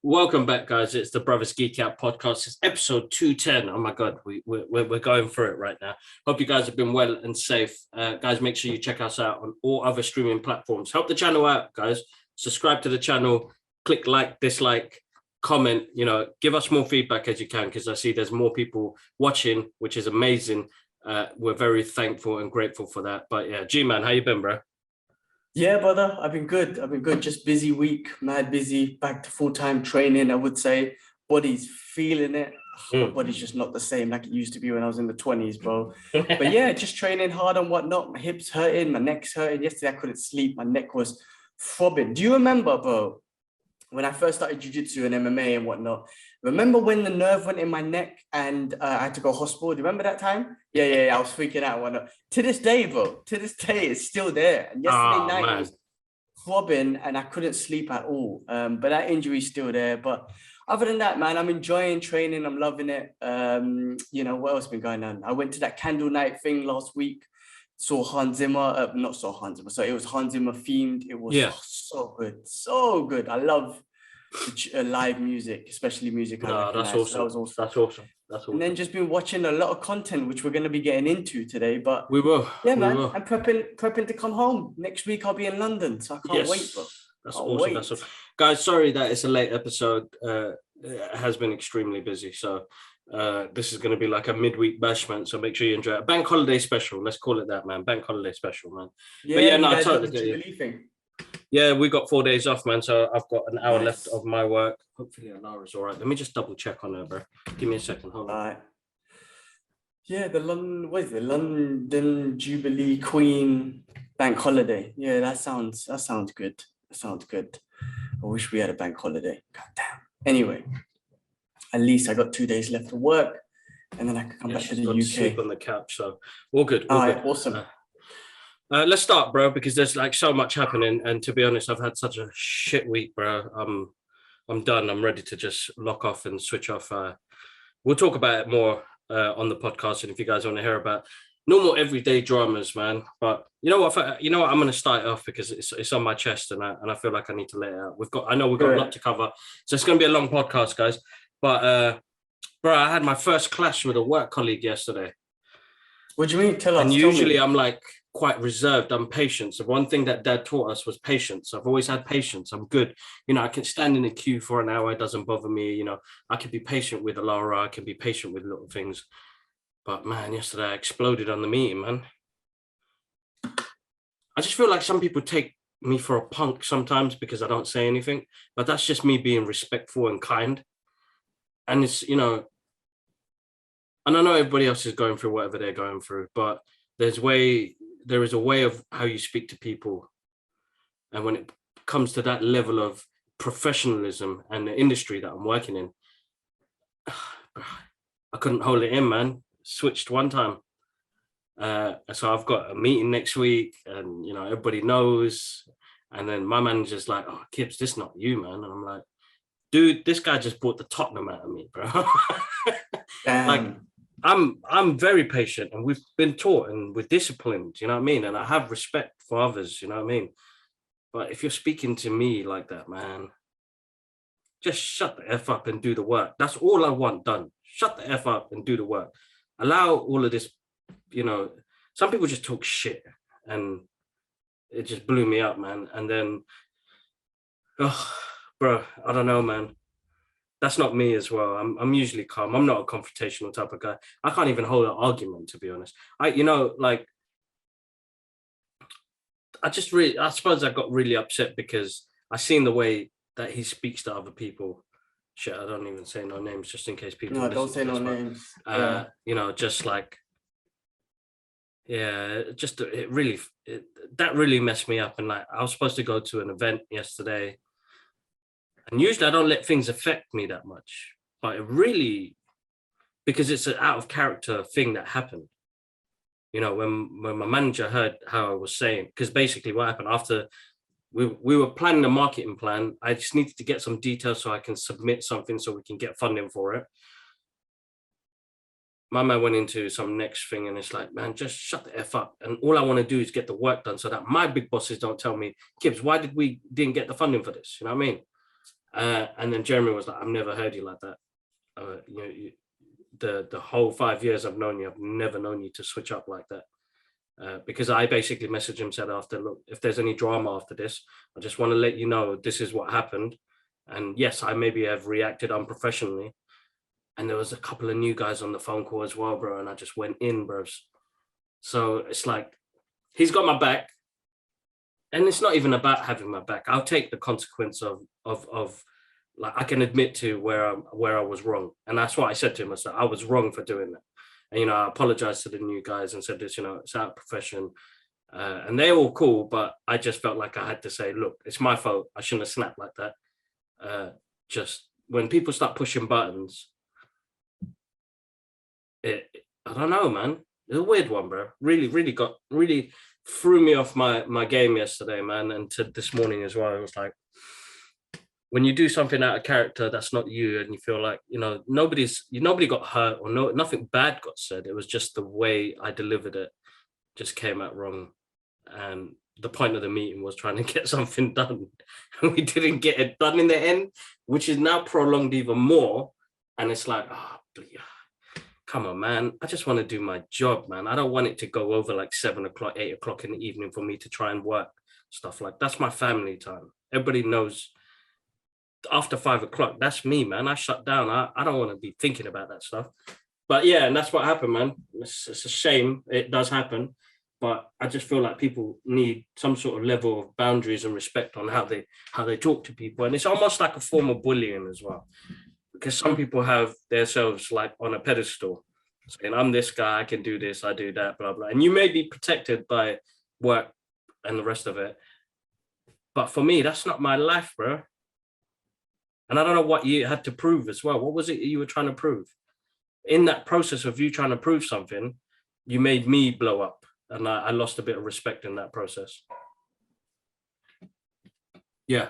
Welcome back, guys. It's the Brothers Geek Out podcast. It's episode 210. Oh my God, we're going through it right now. Hope you guys have been well and safe. Guys, make sure you check us out on all other streaming platforms. Help the channel out, guys. Subscribe to the channel. Click like, dislike, comment. Give us more feedback as you can, because I see there's more people watching, which is amazing. We're very thankful and grateful for that. But yeah, G-Man, how you been, bro? Yeah, brother, I've been good. Just busy week, mad busy, back to full-time training, I would say. Body's feeling it. My body's just not the same like it used to be when I was in the 20s, bro. But yeah, just training hard and whatnot. My hips hurting, my neck's hurting. Yesterday I couldn't sleep. My neck was throbbing. Do you remember, bro, when I first started jiu-jitsu and MMA and whatnot? Remember when the nerve went in my neck and I had to go hospital? Do you remember that time? Yeah. I was freaking out and whatnot. To this day, bro, it's still there. And yesterday night it was throbbing and I couldn't sleep at all. But that injury's still there. But other than that, man, I'm enjoying training. I'm loving it. What else has been going on? I went to that candle night thing last week. Saw Hans Zimmer, not saw Hans Zimmer. So it was Hans Zimmer themed. It was so good, so good. I love live music, especially music. That's awesome. That was awesome. That's awesome. And then just been watching a lot of content, which we're going to be getting into today. But we will. Yeah, man. I'm prepping to come home next week. I'll be in London, so I can't wait, bro. That's awesome. That's awesome. Guys, sorry that it's a late episode. It has been extremely busy, so. This is going to be like a midweek bashment, so make sure you enjoy it. Bank holiday special, let's call it that, man. Bank holiday special, man. I totally get you. Yeah, we got 4 days off, man, so I've got an hour left of my work. Hopefully Alara's all right. Let me just double check on her, bro. Give me a second. Hold on. All right. Yeah, the London Jubilee Queen bank holiday. Yeah, that sounds good. That sounds good. I wish we had a bank holiday. God damn. Anyway. At least I got 2 days left of work, and then I can come back to the UK. Sleep on the couch, so all good. All right, awesome. Let's start, bro, because there's like so much happening, and to be honest, I've had such a shit week, bro. I'm done. I'm ready to just lock off and switch off. We'll talk about it more on the podcast, and if you guys want to hear about normal everyday dramas, man. But you know what? I'm going to start it off because it's on my chest, and I feel like I need to let it out. We've got a lot to cover, so it's going to be a long podcast, guys. But, bro, I had my first clash with a work colleague yesterday. What do you mean? Tell us. And usually I'm like quite reserved. I'm patient. So one thing that Dad taught us was patience. I've always had patience. I'm good. I can stand in a queue for an hour. It doesn't bother me. I can be patient with Alara. I can be patient with little things. But, man, yesterday I exploded on the meeting, man. I just feel like some people take me for a punk sometimes because I don't say anything. But that's just me being respectful and kind. And it's, and I know everybody else is going through whatever they're going through, but there is a way of how you speak to people. And when it comes to that level of professionalism and the industry that I'm working in, I couldn't hold it in, man. Switched one time. So I've got a meeting next week and, everybody knows. And then my manager's like, oh, Kibbs, this is not you, man. And I'm like, dude, this guy just brought the Tottenham out of me, bro. Like, I'm very patient, and we've been taught, and we're disciplined, you know what I mean? And I have respect for others, you know what I mean? But if you're speaking to me like that, man, just shut the F up and do the work. That's all I want done. Shut the F up and do the work. Allow all of this, some people just talk shit, and it just blew me up, man. And then, bro, I don't know, man. That's not me as well. I'm usually calm. I'm not a confrontational type of guy. I can't even hold an argument, to be honest. I suppose I got really upset because I seen the way that he speaks to other people. Shit, I don't even say no names just in case people. No, don't say no names. Just like, yeah, that really messed me up. And like, I was supposed to go to an event yesterday. And usually I don't let things affect me that much, but it really, because it's an out of character thing that happened. When my manager heard how I was saying, because basically what happened after we were planning a marketing plan, I just needed to get some details so I can submit something so we can get funding for it. my man went into some next thing, and it's like, man, just shut the F up. And all I want to do is get the work done so that my big bosses don't tell me, Gibbs, why didn't get the funding for this? You know what I mean? And then Jeremy was like, I've never heard you like that. The whole 5 years I've known you, I've never known you to switch up like that. Because I basically messaged him, said after, look, if there's any drama after this, I just want to let you know this is what happened. And yes, I maybe have reacted unprofessionally. And there was a couple of new guys on the phone call as well, bro. And I just went in, bros. So it's like, he's got my back. And it's not even about having my back. I'll take the consequence of like, I can admit to where I was wrong. And that's what I said to him. I said, I was wrong for doing that. And, I apologized to the new guys and said this, it's out of profession. And they're all cool, but I just felt like I had to say, look, it's my fault. I shouldn't have snapped like that. Just when people start pushing buttons, I don't know, man. It's a weird one, bro. Really threw me off my game yesterday, man. And to this morning as well. It was like, when you do something out of character that's not you, and you feel like, nobody got hurt or nothing bad got said. It was just the way I delivered it just came out wrong. And the point of the meeting was trying to get something done. And we didn't get it done in the end, which is now prolonged even more. And it's like, come on, man. I just want to do my job, man. I don't want it to go over like 7 o'clock, 8 o'clock in the evening for me to try and work stuff like that's my family time. Everybody knows after 5 o'clock, that's me, man. I shut down. I don't want to be thinking about that stuff. But yeah, and that's what happened, man. It's a shame. It does happen. But I just feel like people need some sort of level of boundaries and respect on how they talk to people. And it's almost like a form of bullying as well. Because some people have themselves like on a pedestal, saying, I'm this guy, I can do this, I do that, blah, blah. And you may be protected by work and the rest of it. But for me, that's not my life, bro. And I don't know what you had to prove as well. What was it you were trying to prove? In that process of you trying to prove something, you made me blow up. And I lost a bit of respect in that process. Yeah.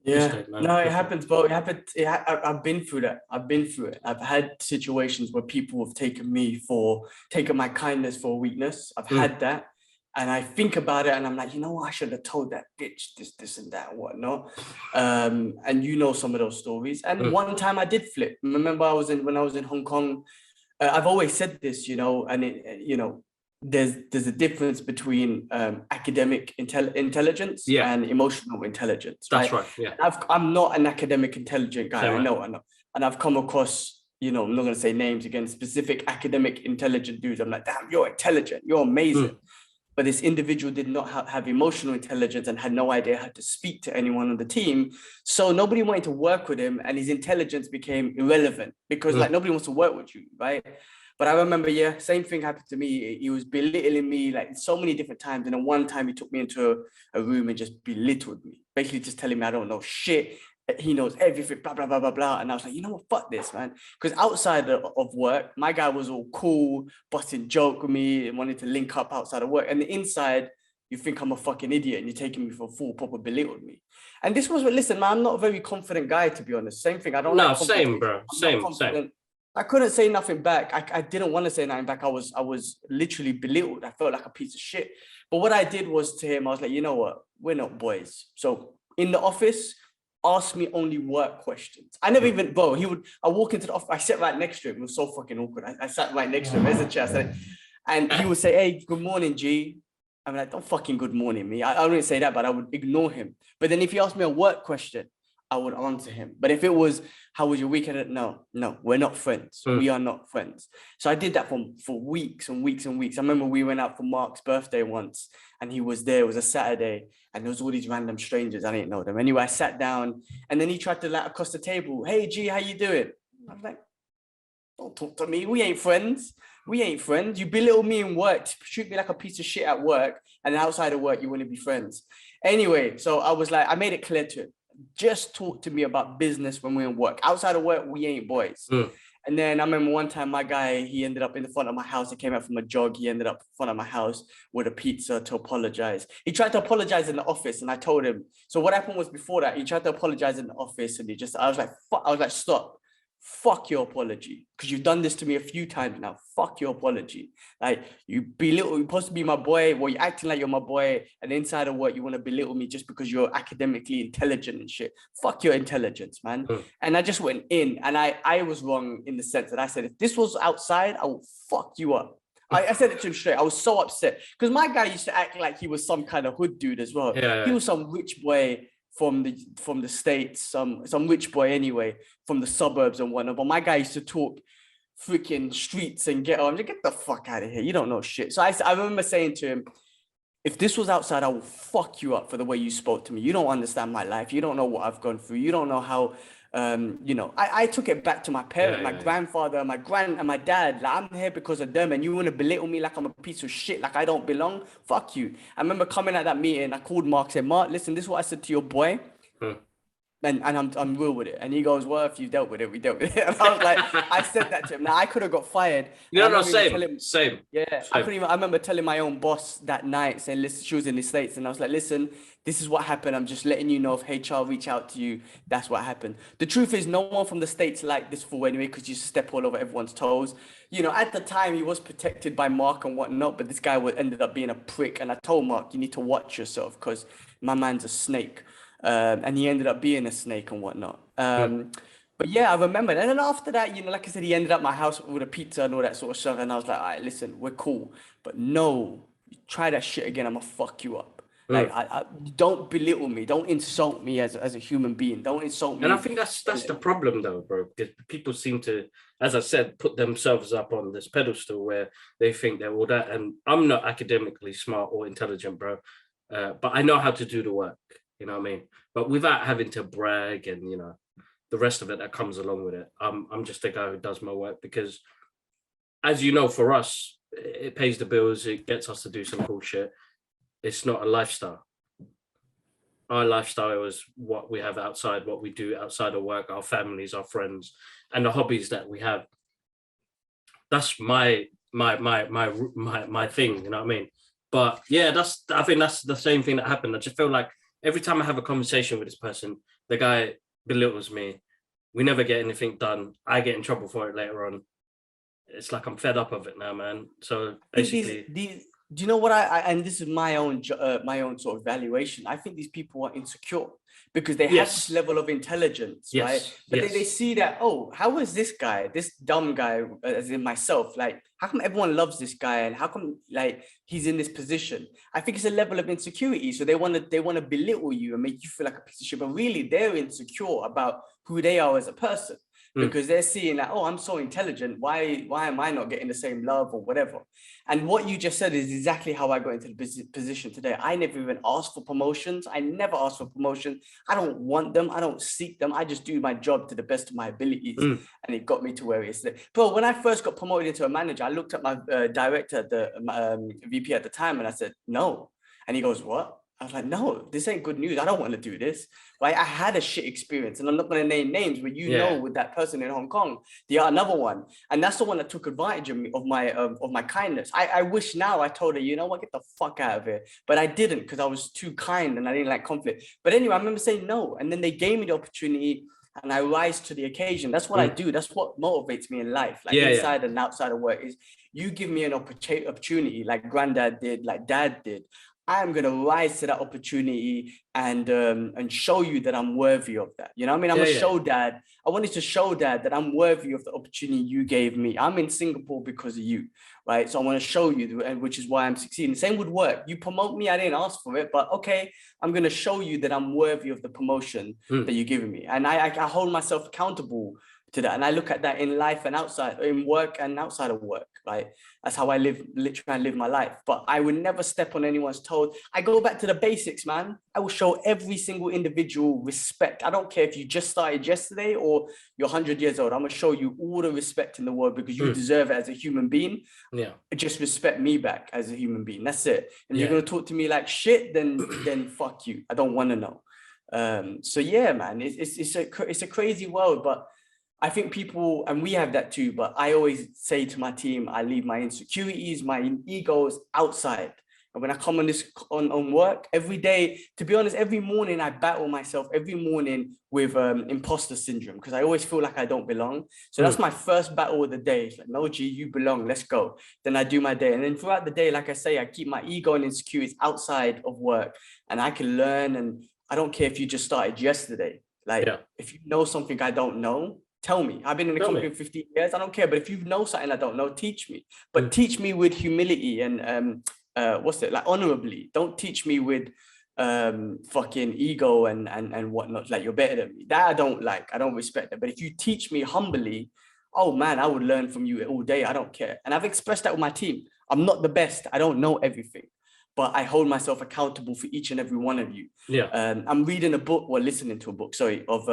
Yeah, no, it happens, bro. It happened. I've been through that. I've been through it. I've had situations where people have taken my kindness for weakness. I've had that. And I think about it and I'm like, what? I should have told that bitch this and that and whatnot. And some of those stories. And one time I did flip. Remember when I was in Hong Kong, I've always said this, and there's a difference between academic intelligence and emotional intelligence. That's right. Yeah. I'm not an academic intelligent guy. Same, I know. And I've come across, I'm not going to say names again, specific academic intelligent dudes. I'm like, damn, you're intelligent. You're amazing. But this individual did not have emotional intelligence and had no idea how to speak to anyone on the team. So nobody wanted to work with him, and his intelligence became irrelevant because nobody wants to work with you, right? But I remember, same thing happened to me. He was belittling me like so many different times. And then one time he took me into a room and just belittled me, basically just telling me I don't know shit. He knows everything, blah, blah, blah, blah, blah. And I was like, you know what, fuck this, man. Because outside of work, my guy was all cool, busting joke with me and wanted to link up outside of work. And the inside, you think I'm a fucking idiot and you're taking me for a fool, proper belittled me. And this was, listen, man, I'm not a very confident guy, to be honest. Same thing. I don't know. Same, bro. Same. I couldn't say nothing back. I didn't want to say nothing back. I was literally belittled. I felt like a piece of shit. But what I did was to him, I was like, you know what? We're not boys. So in the office, ask me only work questions. I never even, I walk into the office, I sat right next to him. It was so fucking awkward. I sat right next to him. There's a chair. And he would say, hey, good morning, G. I'm like, don't fucking good morning me. I wouldn't say that, but I would ignore him. But then if he asked me a work question, I would answer him. But if it was, how was your weekend? No, we're not friends. We are not friends. So I did that for weeks and weeks and weeks. I remember we went out for Mark's birthday once and he was there. It was a Saturday and there was all these random strangers. I didn't know them. Anyway, I sat down and then he tried to like across the table. Hey, G, how you doing? I was like, don't talk to me. We ain't friends. You belittle me in work, treat me like a piece of shit at work. And outside of work, you want to be friends. Anyway, so I was like, I made it clear to him. Just talk to me about business when we're in work. Outside of work, we ain't boys. And then I remember one time my guy, he ended up in the front of my house. He came out from a jog. He ended up in front of my house with a pizza to apologize. He tried to apologize in the office and I told him. So what happened was before that, he tried to apologize in the office and I was like, fuck, stop. fuck your apology, because you've done this to me a few times now. Fuck your apology. Like, you're supposed to be my boy, well, you're acting like you're my boy, and inside of work you want to belittle me just because you're academically intelligent and shit. Fuck your intelligence, man. And I just went in, and I was wrong in the sense that I said, if this was outside, I will fuck you up. I said it to him straight. I was so upset because my guy used to act like he was some kind of hood dude as well. He was some rich boy from the States, some rich boy anyway, from the suburbs and whatnot. But my guy used to talk freaking streets and get the fuck out of here. You don't know shit. So I remember saying to him, if this was outside, I will fuck you up for the way you spoke to me. You don't understand my life. You don't know what I've gone through. You don't know how, I took it back to my parents, my grandfather, my and my dad. Like, I'm here because of them, and you want to belittle me like I'm a piece of shit, like I don't belong. Fuck you. I remember coming at that meeting. I called Mark, said, Mark, listen, this is what I said to your boy. And I'm real with it. And he goes, well, if you dealt with it, we dealt with it. And I was like, I said that to him. Now, I could have got fired. No, same. Yeah, I remember telling my own boss that night, saying, listen, she was in the States. And I was like, listen, this is what happened. I'm just letting you know, if HR reach out to you, that's what happened. The truth is, no one from the States liked this fool anyway, because you step all over everyone's toes. You know, at the time, he was protected by Mark and whatnot, but this guy ended up being a prick. And I told Mark, you need to watch yourself, because my man's a snake. And he ended up being a snake and whatnot. But yeah, I remember. And then after that, you know, like I said, he ended up at my house with a pizza and all that sort of stuff. And I was like, all right, listen, we're cool. But no, try that shit again, I'm gonna fuck you up. Like, I don't belittle me. Don't insult me as a human being. Don't insult me. And I think that's the problem, though, bro. Because people seem to, as I said, put themselves up on this pedestal where they think they're all that. And I'm not academically smart or intelligent, bro. But I know how to do the work. You know what I mean? But without having to brag and, you know, the rest of it that comes along with it. I'm just a guy who does my work because, as you know, for us, it pays the bills. It gets us to do some cool shit. It's not a lifestyle. Our lifestyle is what we have outside, what we do outside of work, our families, our friends, and the hobbies that we have. That's my thing, you know what I mean? But yeah, I think that's the same thing that happened. I just feel like every time I have a conversation with this person, the guy belittles me. We never get anything done. I get in trouble for it later on. It's like I'm fed up of it now, man. So basically, do you know what and this is my own sort of valuation. I think these people are insecure because they have this level of intelligence, right? But they see that, oh, how is this guy, this dumb guy, as in myself, like, how come everyone loves this guy and how come, like, he's in this position? I think it's a level of insecurity. So they want to belittle you and make you feel like a piece of shit, but really they're insecure about who they are as a person. Because they're seeing that, oh, I'm so intelligent. Why am I not getting the same love or whatever? And what you just said is exactly how I got into the position today. I never even asked for promotions. I never asked for promotion. I don't want them. I don't seek them. I just do my job to the best of my abilities. And it got me to where it is today. Bro, when I first got promoted into a manager, I looked at my director, the VP at the time, and I said, no. And he goes, what? I was like, no, this ain't good news. I don't want to do this. Like, I had a shit experience, and I'm not going to name names, but you know, with that person in Hong Kong, another one, and that's the one that took advantage of me, of my kindness. I wish now I told her, you know what, get the fuck out of here, but I didn't because I was too kind and I didn't like conflict. But anyway, I remember saying no, and then they gave me the opportunity, and I rise to the occasion. That's what I do. That's what motivates me in life, like inside and outside of work. Is you give me an opportunity, like granddad did, like dad did. I am going to rise to that opportunity and show you that I'm worthy of that. You know what I mean? I'm going to show dad. I wanted to show dad that I'm worthy of the opportunity you gave me. I'm in Singapore because of you, right? So I want to show you, and which is why I'm succeeding. Same would work. You promote me. I didn't ask for it, but okay, I'm going to show you that I'm worthy of the promotion that you're giving me. And I hold myself accountable to that. And I look at that in life and outside, in work and outside of work, right? That's how I live my life. But I would never step on anyone's toes. I go back to the basics, man. I will show every single individual respect. I don't care if you just started yesterday or you're 100 years old. I'm going to show you all the respect in the world because you deserve it as a human being. Yeah. Just respect me back as a human being. That's it. And you're going to talk to me like shit, then fuck you. I don't want to know. So yeah, man, it's a crazy world, but I think people, and we have that too, but I always say to my team, I leave my insecurities, my egos outside. And when I come on work every day, to be honest, every morning I battle myself every morning with imposter syndrome, because I always feel like I don't belong. So that's my first battle of the day. It's like, no, G, you belong. Let's go. Then I do my day. And then throughout the day, like I say, I keep my ego and insecurities outside of work, and I can learn. And I don't care if you just started yesterday. Like, if you know something I don't know, tell me. I've been in the company for 15 years. I don't care. But if you know something I don't know, teach me. But teach me with humility and like honorably. Don't teach me with fucking ego and whatnot, like you're better than me. That I don't like. I don't respect that. But if you teach me humbly, oh man, I would learn from you all day. I don't care. And I've expressed that with my team. I'm not the best. I don't know everything, but I hold myself accountable for each and every one of you. I'm reading a book, or listening to a book, sorry, of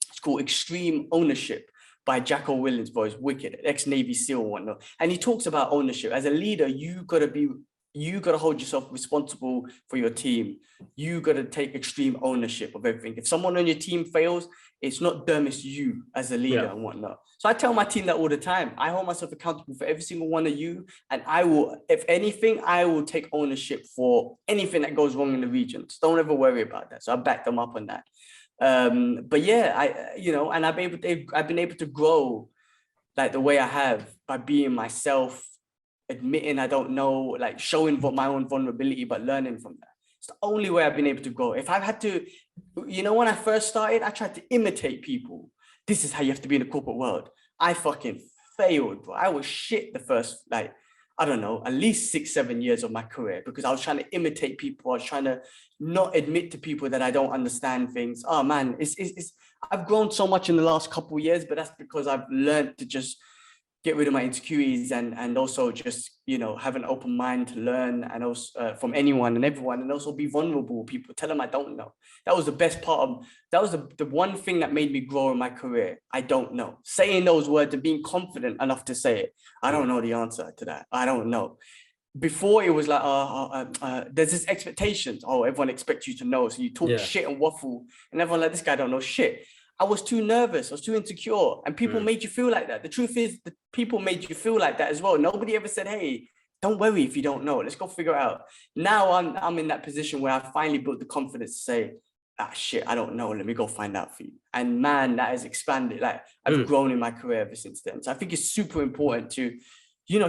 it's called Extreme Ownership by Jacko Willens, bro. It's wicked, ex-Navy SEAL and whatnot. And he talks about ownership. As a leader, you gotta hold yourself responsible for your team. You gotta take extreme ownership of everything. If someone on your team fails, it's not them, it's you as a leader and whatnot. So I tell my team that all the time. I hold myself accountable for every single one of you. And I will, if anything, I will take ownership for anything that goes wrong in the region. So don't ever worry about that. So I back them up on that. But yeah, and I've been able to grow like the way I have by being myself, admitting I don't know, like showing my own vulnerability, but learning from that. It's the only way I've been able to grow. If I've had to, when I first started, I tried to imitate people. This is how you have to be in the corporate world. I fucking failed, bro. I was shit the first, like, I don't know, at least 6-7 years of my career, because I was trying to imitate people. I was trying to not admit to people that I don't understand things. Oh man, I've grown so much in the last couple of years, but that's because I've learned to just get rid of my insecurities and also just, have an open mind to learn, and also from anyone and everyone, and also be vulnerable with people, tell them I don't know. That was the best part that was the one thing that made me grow in my career. I don't know. Saying those words and being confident enough to say it. I don't know the answer to that. I don't know. Before it was like, there's this expectations. Oh, everyone expects you to know. So you talk shit and waffle, and everyone like, this guy don't know shit. I was too nervous. I was too insecure, and people made you feel like that. The truth is, the people made you feel like that as well. Nobody ever said, "Hey, don't worry if you don't know. Let's go figure it out." Now I'm in that position where I finally built the confidence to say, "Ah, shit, I don't know. Let me go find out for you." And man, that has expanded. Like I've grown in my career ever since then. So I think it's super important to,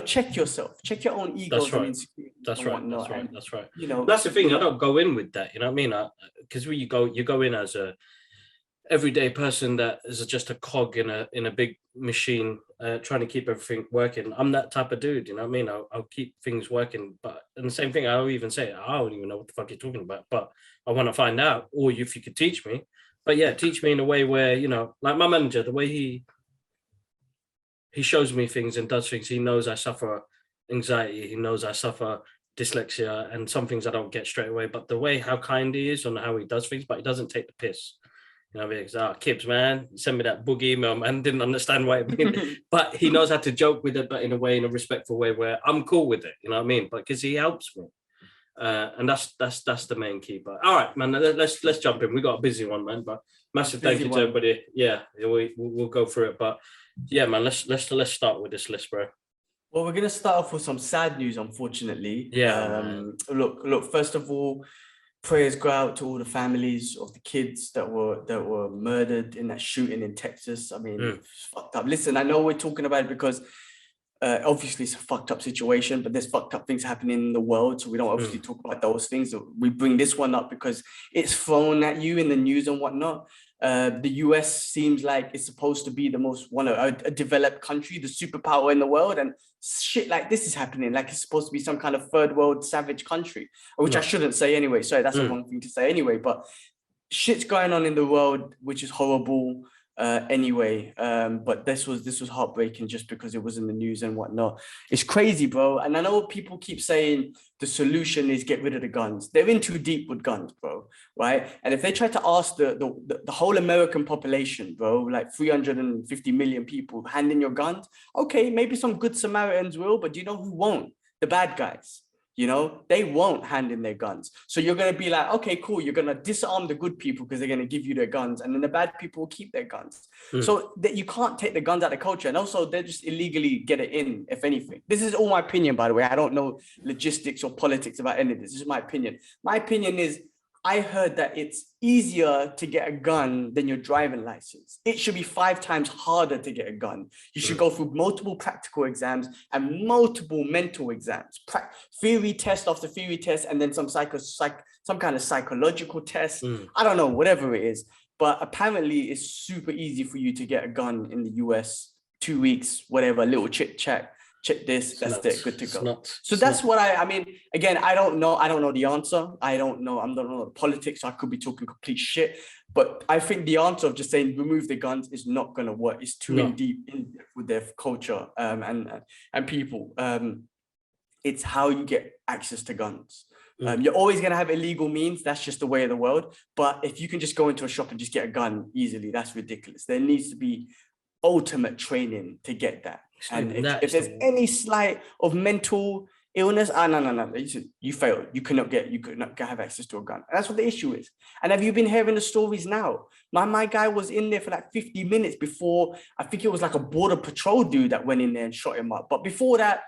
check yourself, check your own egos and insecurities. That's right. That's the thing. I don't go in with that. You know what I mean? Because when you go in as a everyday person that is just a cog in a big machine, trying to keep everything working. I'm that type of dude, you know what I mean? I'll keep things working, but and the same thing, I'll even say, I don't even know what the fuck you're talking about, but I want to find out, or if you could teach me. But yeah, teach me in a way where, like my manager, the way he shows me things and does things, he knows I suffer anxiety, he knows I suffer dyslexia, and some things I don't get straight away, but the way how kind he is on how he does things, but he doesn't take the piss. You know what I mean? Because, Kibbs, man, send me that boogie email, man. Didn't understand why it meant. But he knows how to joke with it, but in a respectful way where I'm cool with it. You know what I mean? But because he helps me. And that's the main key. But all right, man, let's jump in. We got a busy one, man. But massive thank you to everybody. Yeah, we'll go through it. But yeah, man, let's start with this list, bro. Well, we're gonna start off with some sad news, unfortunately. Yeah. Look. First of all, prayers go out to all the families of the kids that were murdered in that shooting in Texas. I mean, it's fucked up. Listen, I know we're talking about it because obviously it's a fucked up situation, but there's fucked up things happening in the world. So we don't obviously talk about those things. We bring this one up because it's thrown at you in the news and whatnot. The US seems like it's supposed to be the most a developed country, the superpower in the world, and shit like this is happening. Like it's supposed to be some kind of third world savage country, which I shouldn't say anyway. Sorry, that's the wrong thing to say anyway. But shit's going on in the world, which is horrible. Anyway, but this was heartbreaking just because it was in the news and whatnot. It's crazy, bro. And I know people keep saying the solution is get rid of the guns. They're in too deep with guns, bro, right? And if they try to ask the whole American population, bro, like 350 million people, hand in your guns, okay, maybe some good Samaritans will, but do you know who won't? The bad guys. You know, they won't hand in their guns. So you're going to be like, okay, cool. You're going to disarm the good people because they're going to give you their guns. And then the bad people will keep their guns. So that you can't take the guns out of culture. And also they just illegally get it in, if anything. This is all my opinion, by the way. I don't know logistics or politics about any of this. This is my opinion. My opinion is, I heard that it's easier to get a gun than your driving license. It should be 5 times harder to get a gun. You should go through multiple practical exams and multiple mental exams, theory test after theory test, and then some kind of psychological test. I don't know, whatever it is. But apparently it's super easy for you to get a gun in the US, 2 weeks, whatever, a little chit chat. Check this, that's it, good to go. So that's what I mean, again, I don't know the answer. I don't know the politics. I could be talking complete shit, but I think the answer of just saying remove the guns is not going to work. It's too in deep with their culture and people. It's how you get access to guns. You're always going to have illegal means. That's just the way of the world. But if you can just go into a shop and just get a gun easily, that's ridiculous. There needs to be ultimate training to get that. And if there's any slight of mental illness, no. You failed. You could not have access to a gun. And that's what the issue is. And have you been hearing the stories now? My guy was in there for like 50 minutes before, I think it was like a border patrol dude that went in there and shot him up. But before that,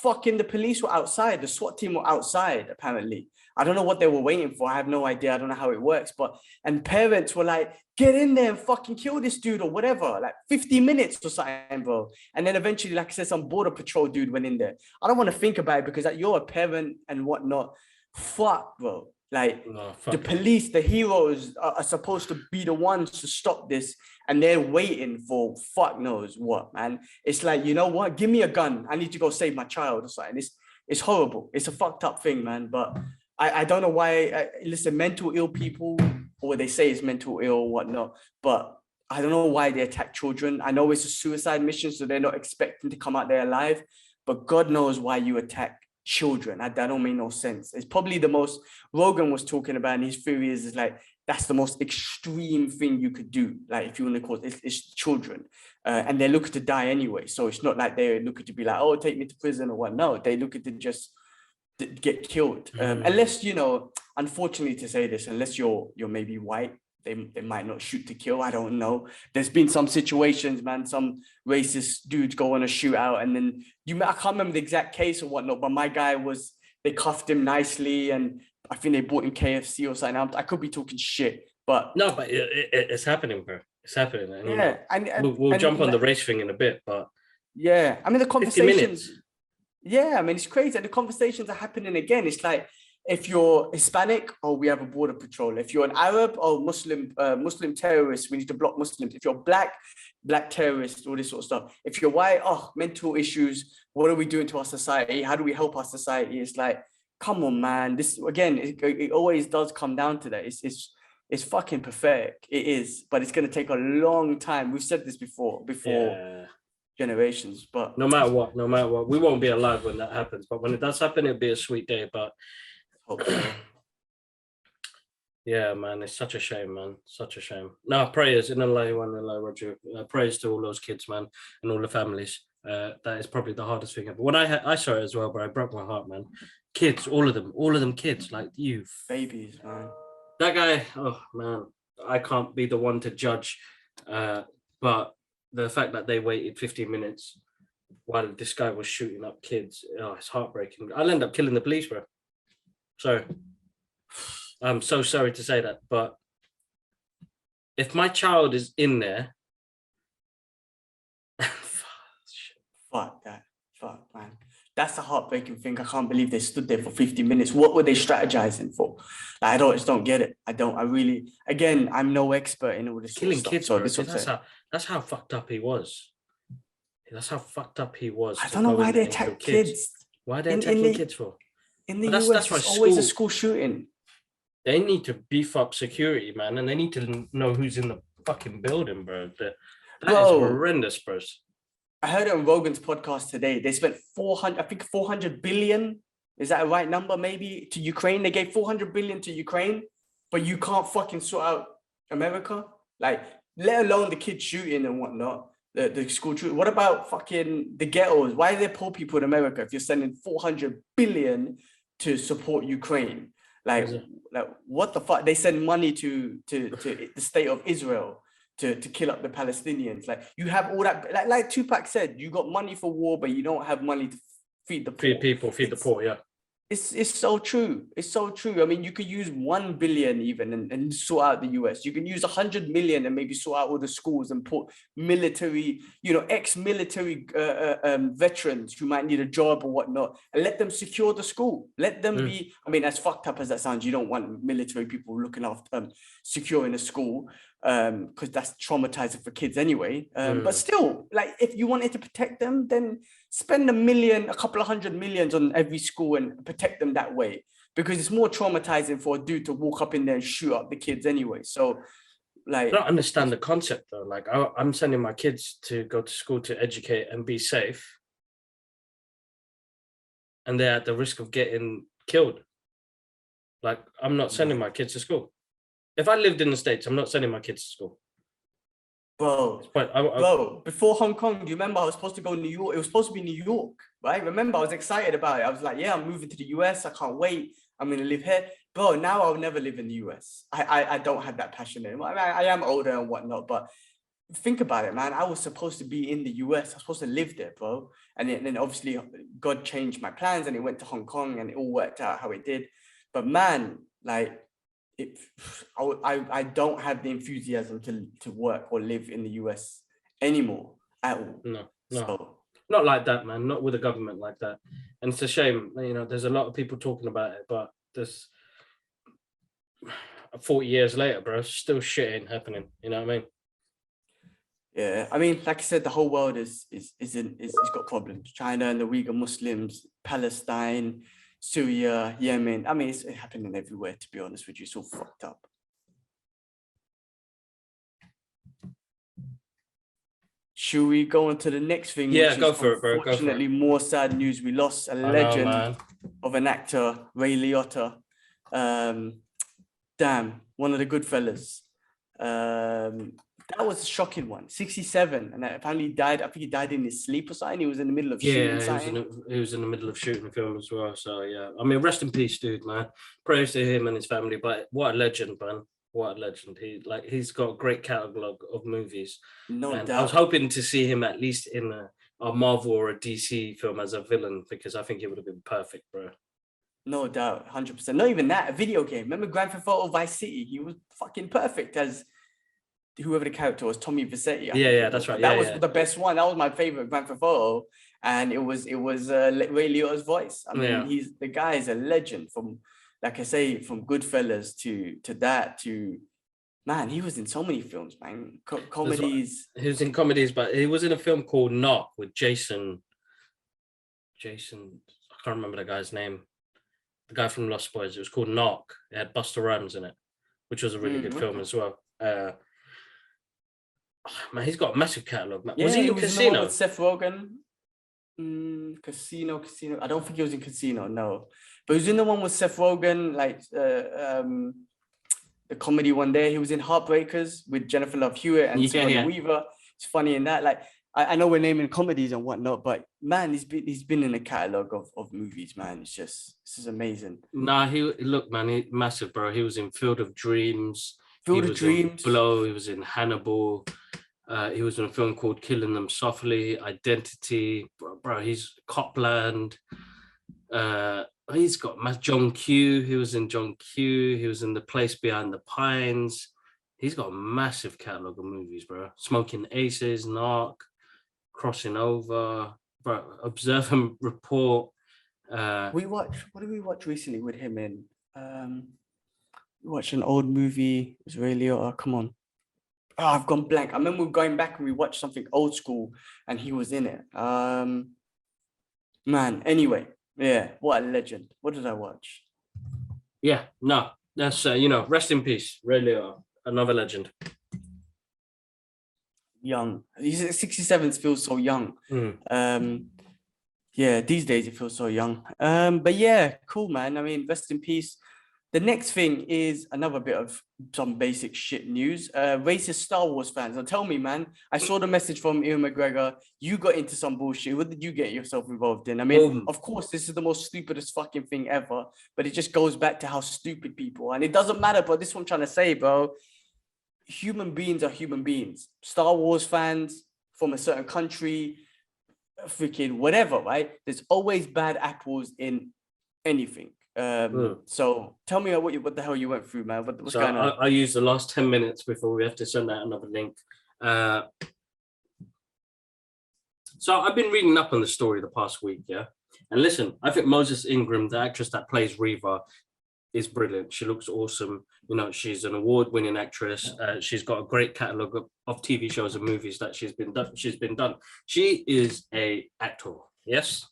fucking the police were outside. The SWAT team were outside, apparently. I don't know what they were waiting for. I have no idea. I don't know how it works. And parents were like, get in there and fucking kill this dude or whatever. Like 50 minutes or something, bro. And then eventually, like I said, some border patrol dude went in there. I don't want to think about it because like, you're a parent and whatnot. Fuck, bro. Like the police, the heroes are supposed to be the ones to stop this. And they're waiting for fuck knows what, man. It's like, you know what? Give me a gun. I need to go save my child or something. It's horrible. It's a fucked up thing, man. But I don't know why, listen, mental ill people, or they say it's mental ill or whatnot, but I don't know why they attack children. I know it's a suicide mission, so they're not expecting to come out there alive, but God knows why you attack children. That don't make no sense. It's probably the most, Rogan was talking about, and his theory is like, that's the most extreme thing you could do. Like if you want to call it, it's children. And they're looking to die anyway. So it's not like they're looking to be like, oh, take me to prison or what. No, they look at to just get killed. Unless, you know, unfortunately to say this, unless you're maybe white, they might not shoot to kill. I don't know. There's been some situations, man, some racist dudes go on a shootout and then I can't remember the exact case or whatnot, but my guy they cuffed him nicely and I think they bought him KFC or something. I could be talking shit, but no, but it's happening, bro. It's happening. And, yeah, we'll jump on the race thing in a bit, but yeah, I mean the conversations. Yeah, I mean it's crazy. And the conversations are happening again. It's like if you're Hispanic, oh, we have a border patrol. If you're an Arab, oh, Muslim terrorists, we need to block Muslims. If you're black terrorists, all this sort of stuff. If you're white, oh, mental issues. What are we doing to our society? How do we help our society? It's like, come on, man. This again, it always does come down to that. It's fucking pathetic. It is, but it's gonna take a long time. We've said this before. Yeah. Generations, but no matter what, we won't be alive when that happens. But when it does happen, it'll be a sweet day. But yeah, man, it's such a shame, man. Such a shame. No, prayers in Allah wa Roger. Prayers to all those kids, man, and all the families. That is probably the hardest thing ever. When I saw it as well, bro, it broke my heart, man. Kids, all of them kids, like you babies, man. That guy, oh man, I can't be the one to judge, but the fact that they waited 15 minutes while this guy was shooting up kids, oh, it's heartbreaking. I'll end up killing the police, bro. So I'm so sorry to say that, but if my child is in there, fuck, man. That's a heartbreaking thing. I can't believe they stood there for 50 minutes. What were they strategizing for? Like, I just don't get it. Again, I'm no expert in all this. Killing kids, so that's how fucked up he was. That's how fucked up he was. I don't know why they attack kids. Why are they attacking kids for? In the US, that's always a school shooting. They need to beef up security, man, and they need to know who's in the fucking building, bro. That is horrendous, bro. I heard it on Rogan's podcast today. They spent 400 billion. Is that a right number? Maybe to Ukraine. They gave 400 billion to Ukraine, but you can't fucking sort out America. Like, let alone the kids shooting and whatnot, the school shooting. What about fucking the ghettos? Why are there poor people in America if you're sending 400 billion to support Ukraine. Like what the fuck? They send money to the state of Israel to kill up the Palestinians. Like you have all that, like Tupac said, you got money for war, but you don't have money to feed the poor. Feed people, feed the poor, yeah. It's so true. It's so true. I mean, you could use 1 billion even and sort out the US. You can use 100 million and maybe sort out all the schools and put military, ex-military veterans who might need a job or whatnot, and let them secure the school. Let them be, I mean, as fucked up as that sounds, you don't want military people looking after securing a school, because that's traumatizing for kids anyway. But still, like if you wanted to protect them, then spend a couple of 100 millions on every school and protect them that way, because it's more traumatizing for a dude to walk up in there and shoot up the kids anyway. So like, I don't understand the concept though. Like I'm sending my kids to go to school to educate and be safe, and they're at the risk of getting killed. Like I'm not sending my kids to school. If I lived in the States, I'm not sending my kids to school. Bro, before Hong Kong, do you remember I was supposed to go to New York? It was supposed to be New York, right? Remember, I was excited about it. I was like, yeah, I'm moving to the US. I can't wait. I'm going to live here. Bro, now I'll never live in the US. I don't have that passion anymore. I mean, I am older and whatnot, but think about it, man. I was supposed to be in the US. I was supposed to live there, bro. And then obviously God changed my plans and it went to Hong Kong and it all worked out how it did. But man, like, I don't have the enthusiasm to work or live in the US anymore at all. No, not like that, man. Not with a government like that. And it's a shame, there's a lot of people talking about it, but this 40 years later, bro, still shit ain't happening. You know what I mean? Yeah, I mean, like I said, the whole world is got problems. China and the Uyghur Muslims, Palestine, Syria, Yemen. I mean, it's happening everywhere, to be honest with you. It's all fucked up. Should we go on to the next thing? Yeah, go for it, bro. Unfortunately, more sad news. We lost a legend of an actor, Ray Liotta. Damn, one of the good fellas. That was a shocking one. 67, and apparently he died. I think he died in his sleep or something. He was in the middle of shooting something. He was in the middle of shooting a film as well. So yeah, I mean, rest in peace, dude, man. Praise to him and his family. But what a legend, man. What a legend. He's got a great catalogue of movies. No doubt. I was hoping to see him at least in a Marvel or a DC film as a villain, because I think it would have been perfect, bro. No doubt, 100%. Not even that, a video game. Remember Grand Theft Auto Vice City? He was fucking perfect as whoever the character was, Tommy Vercetti. Yeah, that's right. That was the best one. That was my favorite Grand Theft Auto, and it was Ray Liotta's voice. I mean, the guy is a legend. From, like I say, from Goodfellas to that to, man, he was in so many films, man. Comedies. He was in comedies, but he was in a film called Knock with Jason. I can't remember the guy's name. The guy from Lost Boys. It was called Knock. It had Busta Rhymes in it, which was a really good film as well. Man, he's got a massive catalogue, man. Yeah, was he in Casino? With Seth Rogen? Casino. I don't think he was in Casino, no. But he was in the one with Seth Rogen, like the comedy one there. He was in Heartbreakers with Jennifer Love Hewitt and Sigourney Weaver. It's funny in that. Like, I know we're naming comedies and whatnot, but man, he's been in a catalogue of movies, man. This is amazing. Nah, look, man, massive, bro. He was in Field of Dreams. Field of Dreams. Blow. He was in Hannibal. He was in a film called Killing Them Softly. Identity. Bro, he's Copland. He's got John Q. He was in John Q. He was in The Place Behind the Pines. He's got a massive catalogue of movies, bro. Smoking Aces, Narc, Crossing Over, bro, Observe and Report. What did we watch recently with him in? We watched an old movie. It was really, come on. Oh, I've gone blank. I remember going back and we watched something old school and he was in it. Man, anyway, yeah, what a legend. What did I watch? Yeah, no, that's, rest in peace. Ray Liotta, another legend. Young. 67 feels so young. Yeah, these days it feels so young. But yeah, cool, man. I mean, rest in peace. The next thing is another bit of some basic shit news. Racist Star Wars fans. Now tell me, man, I saw the message from Ewan McGregor. You got into some bullshit. What did you get yourself involved in? I mean, of course, this is the most stupidest fucking thing ever, but it just goes back to how stupid people are. And it doesn't matter, but this is what I'm trying to say, bro. Human beings are human beings. Star Wars fans from a certain country, freaking whatever, right? There's always bad apples in anything. So tell me what the hell you went through, man. What's going on? I used the last 10 minutes before we have to send out another link. So I've been reading up on the story the past week, yeah. And listen, I think Moses Ingram, the actress that plays Reva, is brilliant. She looks awesome. You know, she's an award-winning actress. She's got a great catalogue of TV shows and movies that she's been done. She is a actor, yes.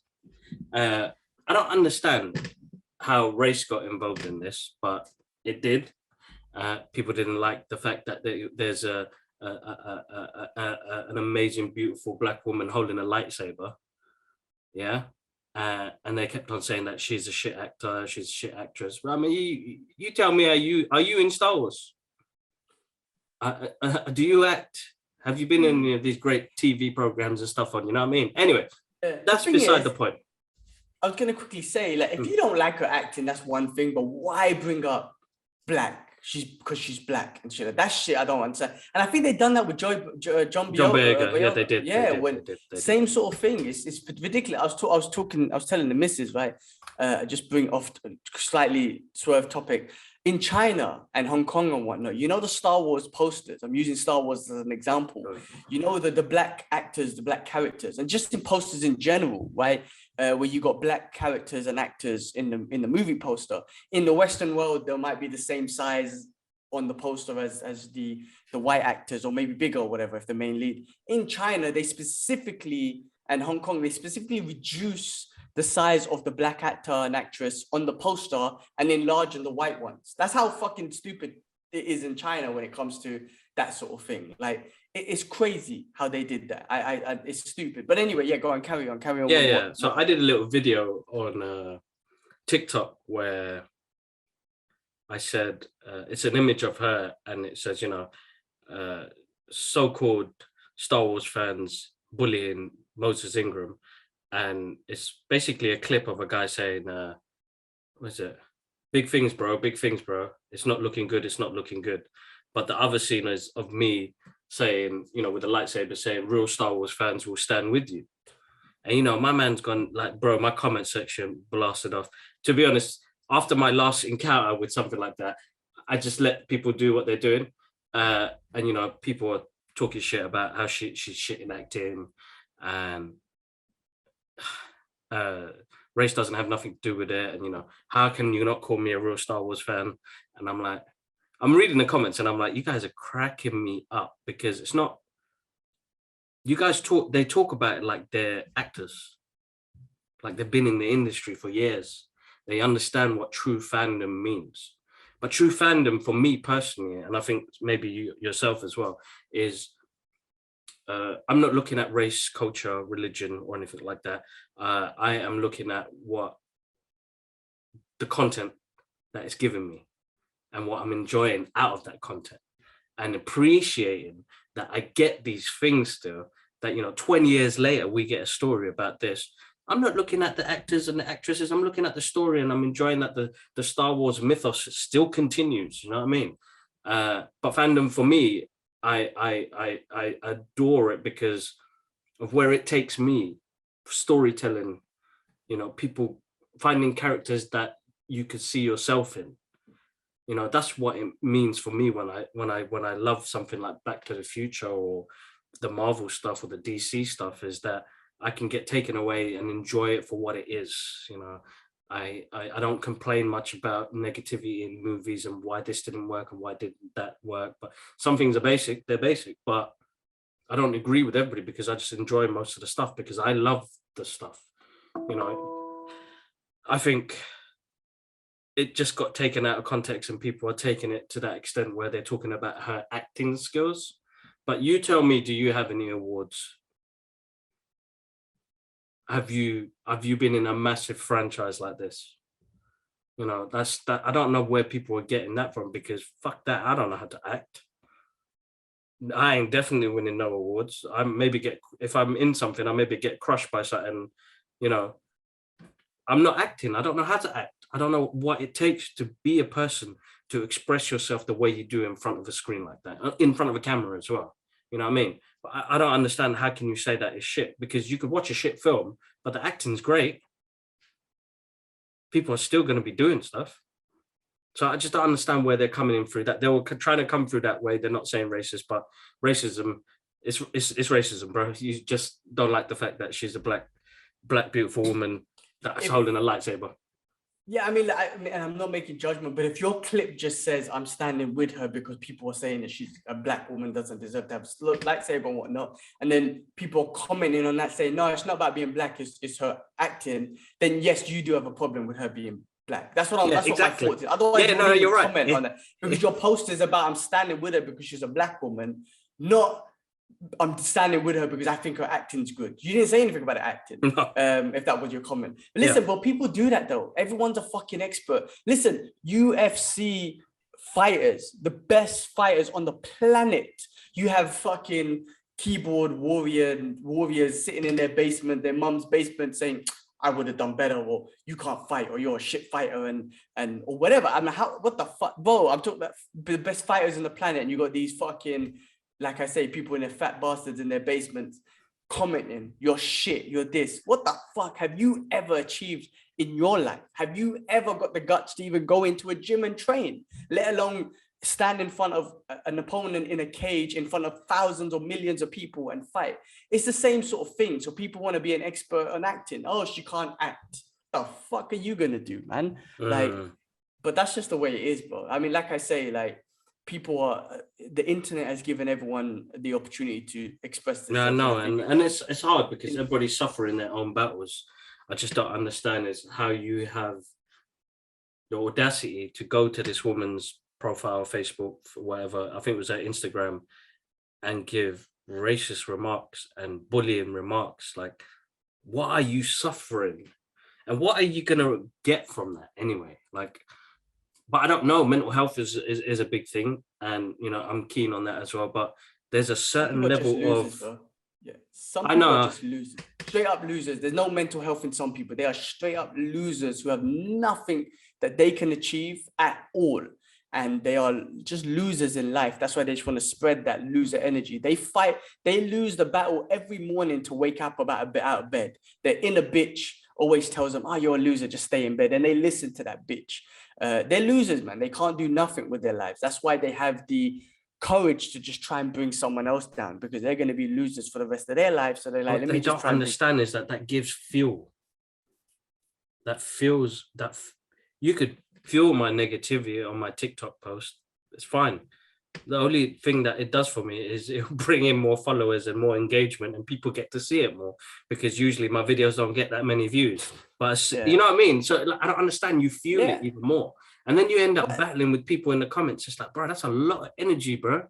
I don't understand how race got involved in this, but it did. People didn't like the fact that there's an amazing, beautiful black woman holding a lightsaber. Yeah. And they kept on saying that she's a shit actor, she's a shit actress. But I mean, you tell me, are you in Star Wars? Do you act? Have you been in any of these great TV programs and stuff on? You know what I mean? Anyway, that's beside the point. I was gonna quickly say, like, if you don't like her acting, that's one thing. But why bring up black? Because she's black and shit. That shit I don't understand. And I think they've done that with John Boyega. Yeah, they did. Yeah, they did. Same sort of thing. It's ridiculous. I was telling the missus, right? Just bring off slightly swerve topic. In China and Hong Kong and whatnot, you know the Star Wars posters. I'm using Star Wars as an example. You know the black actors, the black characters, and just in posters in general, right? Where you got black characters and actors in the movie poster. In the Western world, there might be the same size on the poster as the white actors, or maybe bigger or whatever if the main lead. In China, they specifically, and Hong Kong, they specifically reduce the size of the black actor and actress on the poster and enlarge on the white ones. That's how fucking stupid it is in China when it comes to that sort of thing. Like, it's crazy how they did that. It's stupid. But anyway, yeah, go on, carry on. Yeah. So I did a little video on TikTok where I said, it's an image of her and it says, you know, so-called Star Wars fans bullying Moses Ingram. And it's basically a clip of a guy saying, what is it? Big things, bro. It's not looking good. It's not looking good. But the other scene is of me saying, you know, with the lightsaber saying, real Star Wars fans will stand with you. And, you know, my man's gone like, bro, my comment section blasted off. To be honest, after my last encounter with something like that, I just let people do what they're doing. And, you know, people are talking shit about how she's shit in acting and race doesn't have nothing to do with it. And, you know, how can you not call me a real Star Wars fan? And I'm like, I'm reading the comments and I'm like, you guys are cracking me up because it's not, you guys they talk about it like they're actors, like they've been in the industry for years. They understand what true fandom means. But true fandom for me personally, and I think maybe you yourself as well, is I'm not looking at race, culture, religion, or anything like that. I am looking at what the content that it's given me and what I'm enjoying out of that content and appreciating that I get these things still that, you know, 20 years later, we get a story about this. I'm not looking at the actors and the actresses. I'm looking at the story and I'm enjoying that the Star Wars mythos still continues. You know what I mean? But fandom for me, I adore it because of where it takes me, storytelling, you know, people finding characters that you could see yourself in. You know, that's what it means for me when I love something like Back to the Future or the Marvel stuff or the DC stuff, is that I can get taken away and enjoy it for what it is. You know, I don't complain much about negativity in movies and why this didn't work and why didn't that work. But some things are basic, they're basic. But I don't agree with everybody because I just enjoy most of the stuff because I love the stuff. You know, I think it just got taken out of context and people are taking it to that extent where they're talking about her acting skills. But you tell me, do you have any awards? Have you been in a massive franchise like this? You know, that's that. I don't know where people are getting that from, because fuck that. I don't know how to act. I ain't definitely winning no awards. I maybe get, if I'm in something, I maybe get crushed by something. You know, I'm not acting. I don't know how to act. I don't know what it takes to be a person, to express yourself the way you do in front of a screen like that, in front of a camera as well. You know what I mean? But I don't understand, how can you say that is shit? Because you could watch a shit film, but the acting's great. People are still going to be doing stuff. So I just don't understand where they're coming in through that. They were trying to come through that way. They're not saying racist, but racism, it's racism, bro. You just don't like the fact that she's a black beautiful woman that's holding a lightsaber. Yeah, I mean, and I'm not making judgment, but if your clip just says I'm standing with her because people are saying that she's a black woman, doesn't deserve to have a lightsaber and whatnot, and then people are commenting on that saying, no, it's not about being black, it's her acting, then yes, you do have a problem with her being black. That's what that's exactly what my thought is. Otherwise, you're right. Comment on that, because your post is about I'm standing with her because she's a black woman, not I'm standing with her because I think her acting's good. You didn't say anything about the acting, no. If that was your comment. But listen, but people do that though. Everyone's a fucking expert. Listen, UFC fighters, the best fighters on the planet. You have fucking keyboard warriors sitting in their basement, their mum's basement, saying, I would have done better, or you can't fight, or you're a shit fighter, and or whatever. I mean, what the fuck, bro? I'm talking about the best fighters on the planet, and you got these fucking, like I say, people in their fat bastards in their basements commenting, you're shit, you're this. What the fuck have you ever achieved in your life? Have you ever got the guts to even go into a gym and train, let alone stand in front of an opponent in a cage in front of thousands or millions of people and fight? It's the same sort of thing. So people want to be an expert on acting. Oh, she can't act. The fuck are you gonna do, man? Like, but that's just the way it is, bro. I mean, like I say, like, the internet has given everyone the opportunity to express themselves. No, and it's hard because everybody's suffering their own battles. I just don't understand is how you have the audacity to go to this woman's profile, Facebook, whatever, I think it was at Instagram, and give racist remarks and bullying remarks. Like, what are you suffering? And what are you gonna get from that anyway? Like, but I don't know. Mental health is a big thing, and you know I'm keen on that as well. But there's a certain level of some people are just losers, straight up losers. There's no mental health in some people. They are straight up losers who have nothing that they can achieve at all, and they are just losers in life. That's why they just want to spread that loser energy. They fight. They lose the battle every morning to wake up about a bit out of bed. Their inner bitch always tells them, "Oh, you're a loser. Just stay in bed," and they listen to that bitch. They're losers, man. They can't do nothing with their lives. That's why they have the courage to just try and bring someone else down, because they're going to be losers for the rest of their lives. So they're like, what they don't understand is that gives fuel. That feels that you could fuel my negativity on my TikTok post. It's fine. The only thing that it does for me is it'll bring in more followers and more engagement, and people get to see it more, because usually my videos don't get that many views. But you know what I mean? So like, I don't understand. You feel it even more. And then you end up battling with people in the comments. It's like, bro, that's a lot of energy, bro.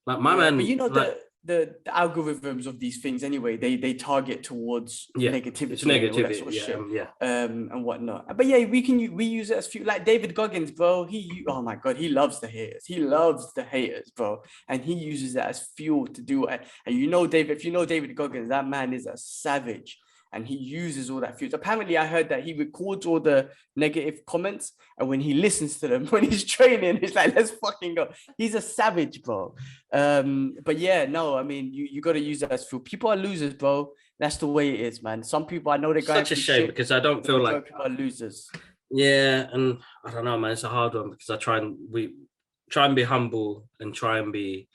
Like my man. But you know, like, the algorithms of these things anyway, they target towards negativity. It's negativity, sort of shit, and whatnot. But yeah, we use it as fuel. Like David Goggins, bro. Oh my god, he loves the haters. He loves the haters, bro, and he uses that as fuel to do it. And you know, if you know David Goggins, that man is a savage. And he uses all that fuel. Apparently, I heard that he records all the negative comments, and when he listens to them when he's training, he's like, "Let's fucking go." He's a savage, bro. But yeah, no, I mean, you got to use that as fuel. People are losers, bro. That's the way it is, man. Some people I know they're going. Such a shame, because I don't feel like people are losers. Yeah, and I don't know, man. It's a hard one, because I try and be humble and try and be.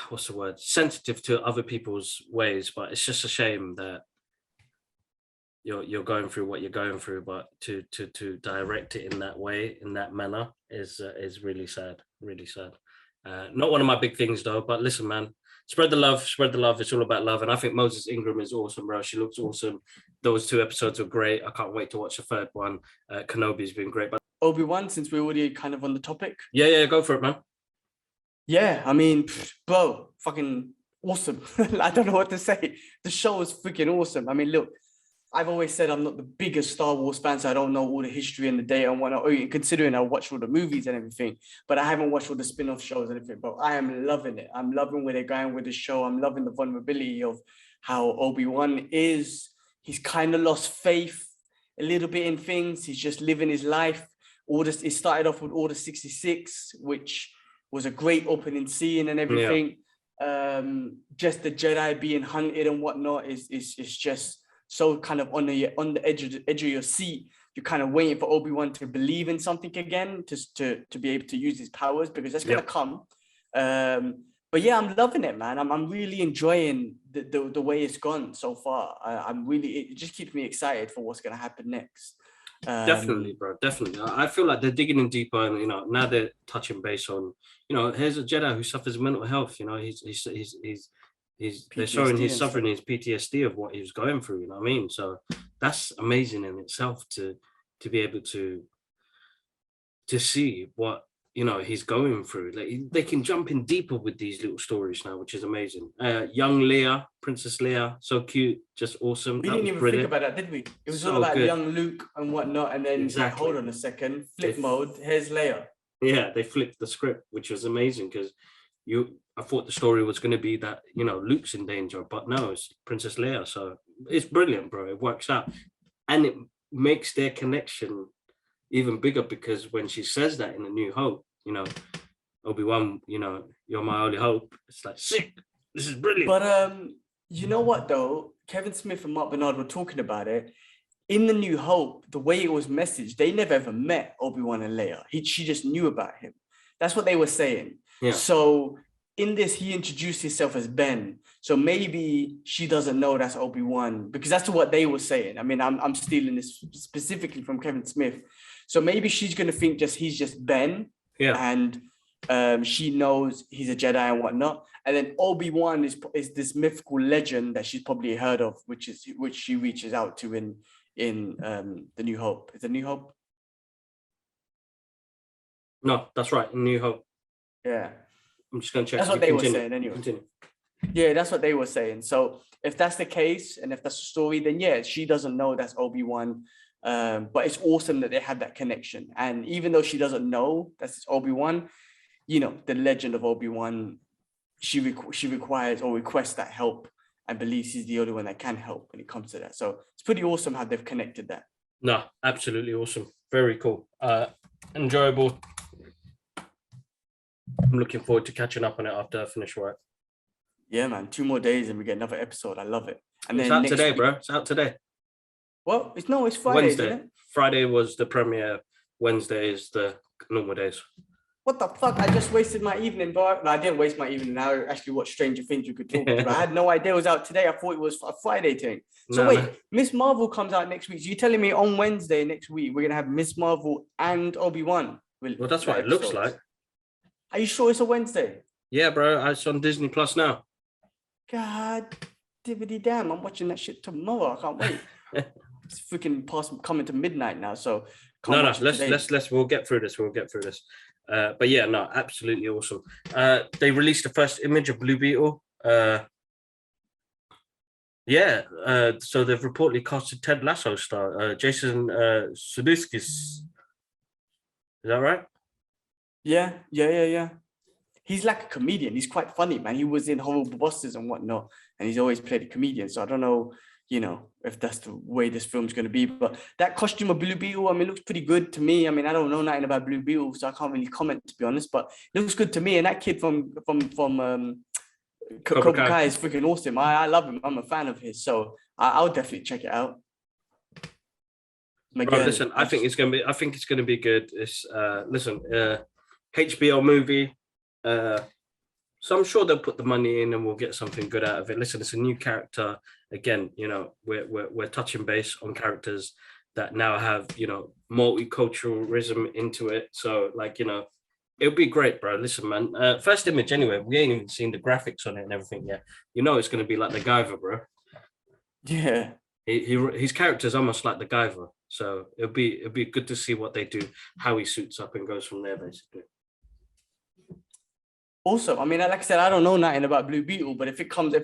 What's the word? Sensitive to other people's ways, but it's just a shame that you're going through what you're going through, but to direct it in that way, in that manner, is really sad, really sad. Not one of my big things though. But listen, man, spread the love. It's all about love, and I think Moses Ingram is awesome, bro. She looks awesome. Those 2 episodes were great. I can't wait to watch the 3rd one. Kenobi's been great. But Obi-Wan, since we're already kind of on the topic. Yeah, go for it, man. Yeah, I mean, bro, fucking awesome. I don't know what to say. The show is freaking awesome. I mean, look, I've always said I'm not the biggest Star Wars fan, so I don't know all the history and the data and whatnot. Considering I watched all the movies and everything, but I haven't watched all the spin-off shows and everything. But I am loving it. I'm loving where they're going with the show. I'm loving the vulnerability of how Obi-Wan is. He's kind of lost faith a little bit in things. He's just living his life. It started off with Order 66, which was a great opening scene and everything. Just the Jedi being hunted and whatnot is just so kind of on the edge of your seat. You're kind of waiting for Obi-Wan to believe in something again, to be able to use his powers, because that's gonna come. But yeah, I'm loving it, man. I'm really enjoying the way it's gone so far. It just keeps me excited for what's gonna happen next. Definitely, bro. Definitely. I feel like they're digging in deeper, and now they're touching base on, here's a Jedi who suffers mental health. They're showing he's suffering his PTSD of what he was going through. You know what I mean? So that's amazing in itself to be able to see what he's going through. Like, they can jump in deeper with these little stories now, which is amazing. Young Leia, Princess Leia, so cute, just awesome. We didn't even think about that, did we? It was all about young Luke and whatnot, and then exactly. Hold on a second, flip mode. Here's Leia. Yeah, they flipped the script, which was amazing, because I thought the story was going to be that Luke's in danger, but no, it's Princess Leia. So it's brilliant, bro. It works out, and it makes their connection even bigger, because when she says that in A New Hope, Obi-Wan, you're my only hope. It's like, sick. This is brilliant. But you know what though? Kevin Smith and Mark Bernard were talking about it. In The New Hope, the way it was messaged, they never ever met Obi-Wan and Leia. She just knew about him. That's what they were saying. Yeah. So in this, he introduced himself as Ben. So maybe she doesn't know that's Obi-Wan, because that's what they were saying. I mean, I'm stealing this specifically from Kevin Smith. So maybe she's going to think he's just Ben. Yeah. And she knows he's a Jedi and whatnot. And then Obi-Wan is this mythical legend that she's probably heard of, which she reaches out to in The New Hope. Is it New Hope? No, that's right. New Hope. Yeah. I'm just going to check. That's what they were saying anyway. Continue. Yeah, that's what they were saying. So if that's the case, and if that's the story, then yeah, she doesn't know that's Obi-Wan. But it's awesome that they have that connection. And even though she doesn't know that's Obi-Wan, the legend of Obi-Wan, she requires or requests that help and believes he's the only one that can help when it comes to that. So it's pretty awesome how they've connected that. No, absolutely awesome. Very cool. Enjoyable. I'm looking forward to catching up on it after I finish work. Yeah, man. 2 more days and we get another episode. I love it. And it's out today, bro. It's out today. Well, it's Friday. Wednesday. Isn't it? Friday was the premiere. Wednesday is the normal days. What the fuck? I just wasted my evening, bro. No, I didn't waste my evening. I actually watched Stranger Things. You could talk about. I had no idea it was out today. I thought it was a Friday thing. So wait, Miss Marvel comes out next week. So you're telling me on Wednesday next week we're gonna have Miss Marvel and Obi-Wan? Well, that's what it looks like. Are you sure it's a Wednesday? Yeah, bro. It's on Disney Plus now. God, dividdy damn! I'm watching that shit tomorrow. I can't wait. It's freaking coming to midnight now. So let's we'll get through this. But yeah, no, absolutely awesome. They released the first image of Blue Beetle. So they've reportedly casted Ted Lasso star Jason Sudeikis. Is that right? Yeah. He's like a comedian. He's quite funny, man. He was in Horrible Bosses and whatnot, and he's always played a comedian. So I don't know, if that's the way this film's going to be. But that costume of Blue Beetle, I mean, looks pretty good to me. I mean, I don't know nothing about Blue Beetle, so I can't really comment, to be honest. But it looks good to me. And that kid from Cobra Kai is freaking awesome. I love him. I'm a fan of his. So I'll definitely check it out. Bro, listen, I think it's going to be good. It's HBO movie. So I'm sure they'll put the money in and we'll get something good out of it. Listen, it's a new character. Again, we're touching base on characters that now have, multiculturalism into it. So it'll be great, bro. Listen, man, first image anyway, we ain't even seen the graphics on it and everything yet. It's going to be like the Guyver, bro. Yeah. His character's almost like the Guyver. So it'll be good to see what they do, how he suits up and goes from there, basically. Also, I mean, like I said, I don't know nothing about Blue Beetle, but if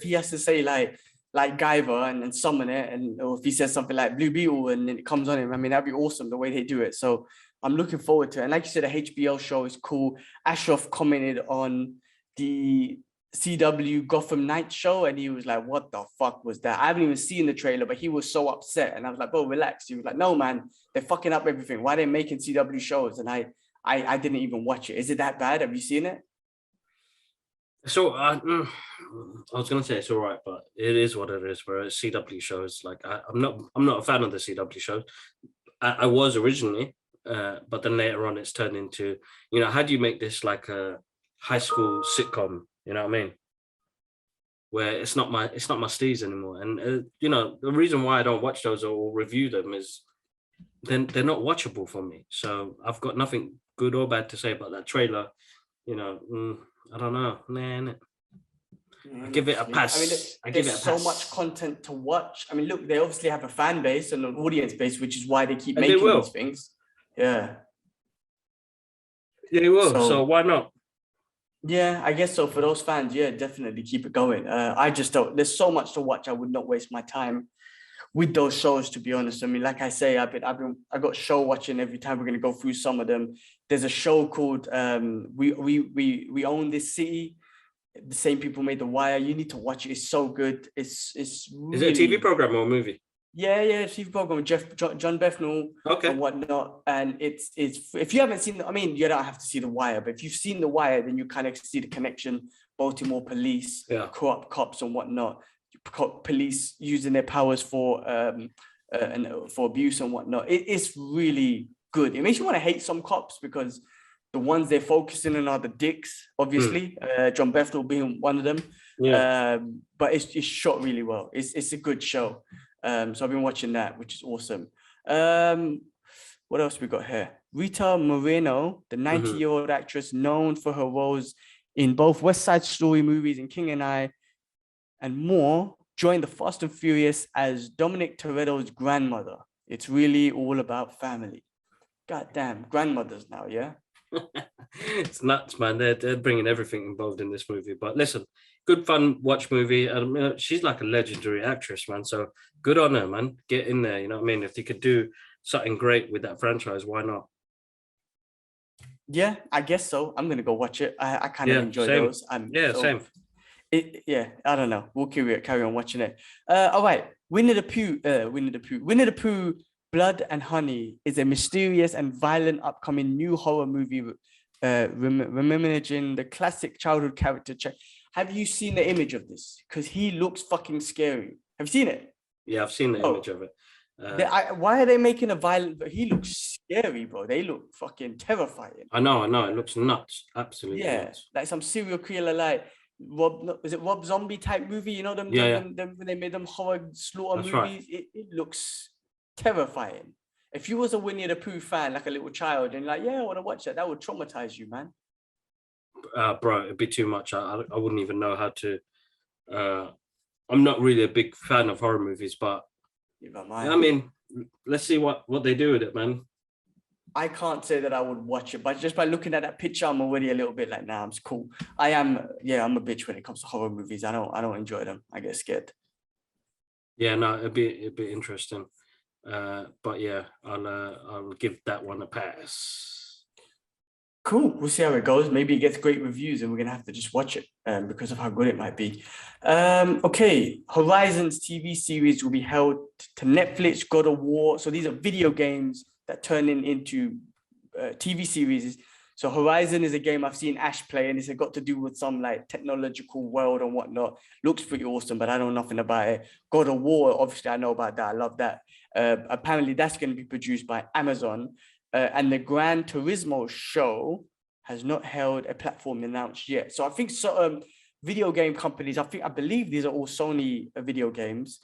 he has to say like like Guyver and summon it, and or if he says something like Blue Beetle and it comes on him, I mean that'd be awesome the way they do it. So I'm looking forward to it. And like you said, the HBO show is cool. Ashraf commented on the CW Gotham Knights show, and he was like, "What the fuck was that?" I haven't even seen the trailer, but he was so upset, and I was like, "Bro, relax." He was like, "No, man, they're fucking up everything. Why are they making CW shows?" And I didn't even watch it. Is it that bad? Have you seen it? So I was gonna say it's all right, but it is what it is. Whereas CW shows, like I'm not a fan of the CW shows. I was originally, but then later on it's turned into, how do you make this like a high school sitcom? You know what I mean? Where it's not my steez anymore. And the reason why I don't watch those or review them is then they're not watchable for me. So I've got nothing good or bad to say about that trailer. I don't know. Nah. I give it a pass. I mean, I give it a there's pass. so much content to watch. I mean, look, they obviously have a fan base and an audience base, which is why they keep And they making will. these things. Yeah. Yeah, they will. So why not? Yeah, I guess so. For those fans, yeah, definitely keep it going. I just don't. There's so much to watch. I would not waste my time with those shows, to be honest. I mean, like I say, I got show watching every time. We're gonna go through some of them. There's a show called We Own This City. The same people made The Wire. You need to watch it. It's so good. It's really, Is it a TV program or a movie? Yeah, TV program with John Bethnal and whatnot. And it's if you haven't seen, I mean, you don't have to see The Wire, but if you've seen The Wire, then you kind of see the connection. Baltimore police, corrupt cops and whatnot. Police using their powers for for abuse and whatnot. It's really good. It makes you want to hate some cops because the ones they're focusing on are the dicks, obviously. John Bethnal being one of them. Yeah. But it's shot really well. It's a good show. So I've been watching that, which is awesome. What else we got here? Rita Moreno, the 90-year-old actress known for her roles in both West Side Story movies and King and I, and more, joined the Fast and Furious as Dominic Toretto's grandmother. It's really all about family. Goddamn, grandmothers now, yeah? It's nuts, man. They're bringing everything involved in this movie. But listen, good fun watch movie. She's like a legendary actress, man. So good on her, man. Get in there. You know what I mean? If they could do something great with that franchise, why not? Yeah, I guess so. I'm gonna go watch it. I kind of enjoy those. Same. I don't know. We'll carry on watching it. All right. Winnie the Pooh, Blood and Honey is a mysterious and violent upcoming new horror movie reimagining the classic childhood character. Have you seen the image of this? Because he looks fucking scary. Have you seen it? Yeah, I've seen the image of it. Why are they making a violent? He looks scary, bro. They look fucking terrifying. I know. It looks nuts. Absolutely nuts. Like some serial killer, like Rob Zombie type movie. You know them? Them when they made them horror slaughter movies. Right. It looks terrifying. If you was a Winnie the Pooh fan, like a little child, and like, I want to watch that would traumatize you, man. Bro, it'd be too much. I wouldn't even know how to. I'm not really a big fan of horror movies, but I mean, let's see what they do with it, man. I can't say that I would watch it, but just by looking at that picture, I'm already a little bit like, nah, it's cool. I'm a bitch when it comes to horror movies. I don't enjoy them. I get scared. Yeah, no, it'd be interesting. But yeah, I'll give that one a pass. Cool. We'll see how it goes. Maybe it gets great reviews and we're gonna have to just watch it because of how good it might be. Okay, Horizon's TV series will be held to Netflix, God of War. So these are video games that turn into TV series. So Horizon is a game I've seen Ash play, and it's got to do with some like technological world and whatnot. Looks pretty awesome, but I know nothing about it. God of War, obviously I know about that. I love that. Apparently that's going to be produced by Amazon. And the Gran Turismo show has not held a platform announced yet. So I think video game companies, I believe these are all Sony video games.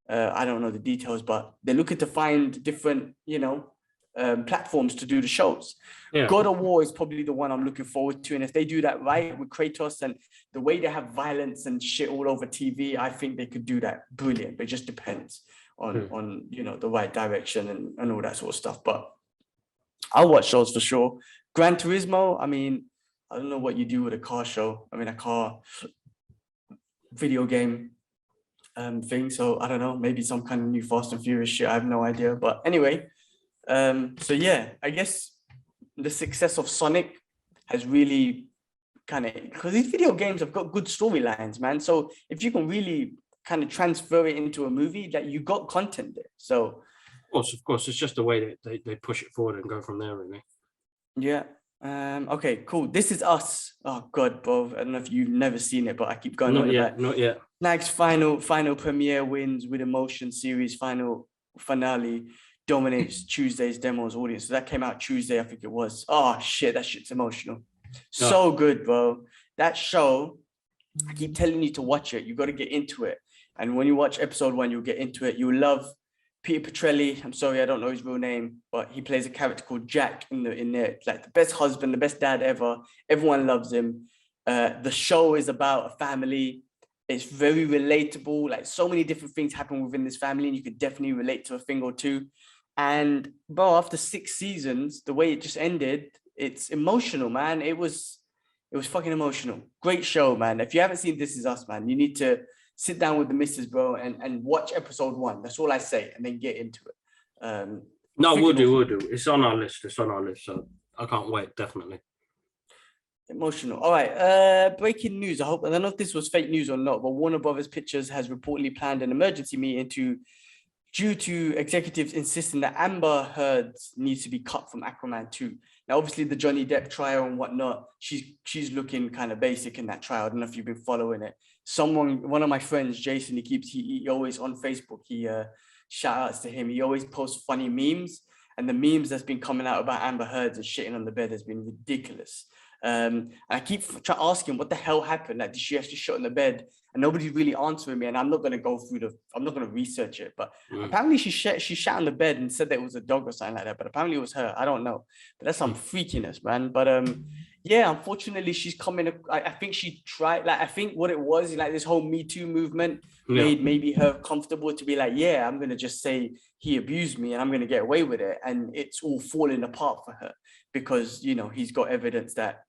I don't know the details, but they're looking to find different, platforms to do the shows. Yeah. God of War is probably the one I'm looking forward to. And if they do that right with Kratos and the way they have violence and shit all over TV, I think they could do that brilliant. But it just depends on the right direction and all that sort of stuff. But I'll watch shows for sure. Gran Turismo, I mean, I don't know what you do with a car show. I mean, a car video game. thing. So I don't know, maybe some kind of new Fast and Furious shit. I have no idea. But anyway, so yeah, I guess the success of Sonic has really kind of, because these video games have got good storylines, man. So if you can really kind of transfer it into a movie, that you got content there. So Of course, it's just the way that they push it forward and go from there, really. yeah. Okay, cool. This Is Us. Oh god, bro. I don't know if you've never seen it, but I keep going on about Not yet. Snag's final premiere wins with emotion series final finale dominates Tuesday's demos audience. So that came out Tuesday, I think it was. Oh shit, that shit's emotional. So good, bro. That show, I keep telling you to watch it. You got to get into it. And when you watch episode 1, you'll get into it. You'll love Peter Petrelli. I'm sorry, I don't know his real name, but he plays a character called Jack in there. Like the best husband, the best dad ever. Everyone loves him. The show is about a family. It's very relatable. Like so many different things happen within this family, and you could definitely relate to a thing or two. And bro, after 6 seasons, the way it just ended, it's emotional, man. It was fucking emotional. Great show, man. If you haven't seen This Is Us, man, you need to sit down with the missus, bro, and watch episode 1. That's all I say, and then get into it. No, we'll do. It's on our list. So I can't wait, definitely. Emotional. All right. Breaking news. I don't know if this was fake news or not, but Warner Brothers Pictures has reportedly planned an emergency meeting due to executives insisting that Amber Heard needs to be cut from Aquaman 2. Now, obviously, the Johnny Depp trial and whatnot, she's looking kind of basic in that trial. I don't know if you've been following it. One of my friends, Jason, he always on Facebook, shout outs to him. He always posts funny memes, and the memes that's been coming out about Amber Heard and shitting on the bed has been ridiculous. And I keep trying to ask him what the hell happened. Like, did she actually shit on the bed? And nobody's really answering me. And I'm not going to I'm not going to research it. But apparently she shat on the bed and said that it was a dog or something like that. But apparently it was her. I don't know. But that's some freakiness, man. But yeah, unfortunately, she's coming. I think she tried. Like, I think what it was, like this whole Me Too movement made maybe her comfortable to be like, yeah, I'm going to just say he abused me and I'm going to get away with it. And it's all falling apart for her because, you know, he's got evidence that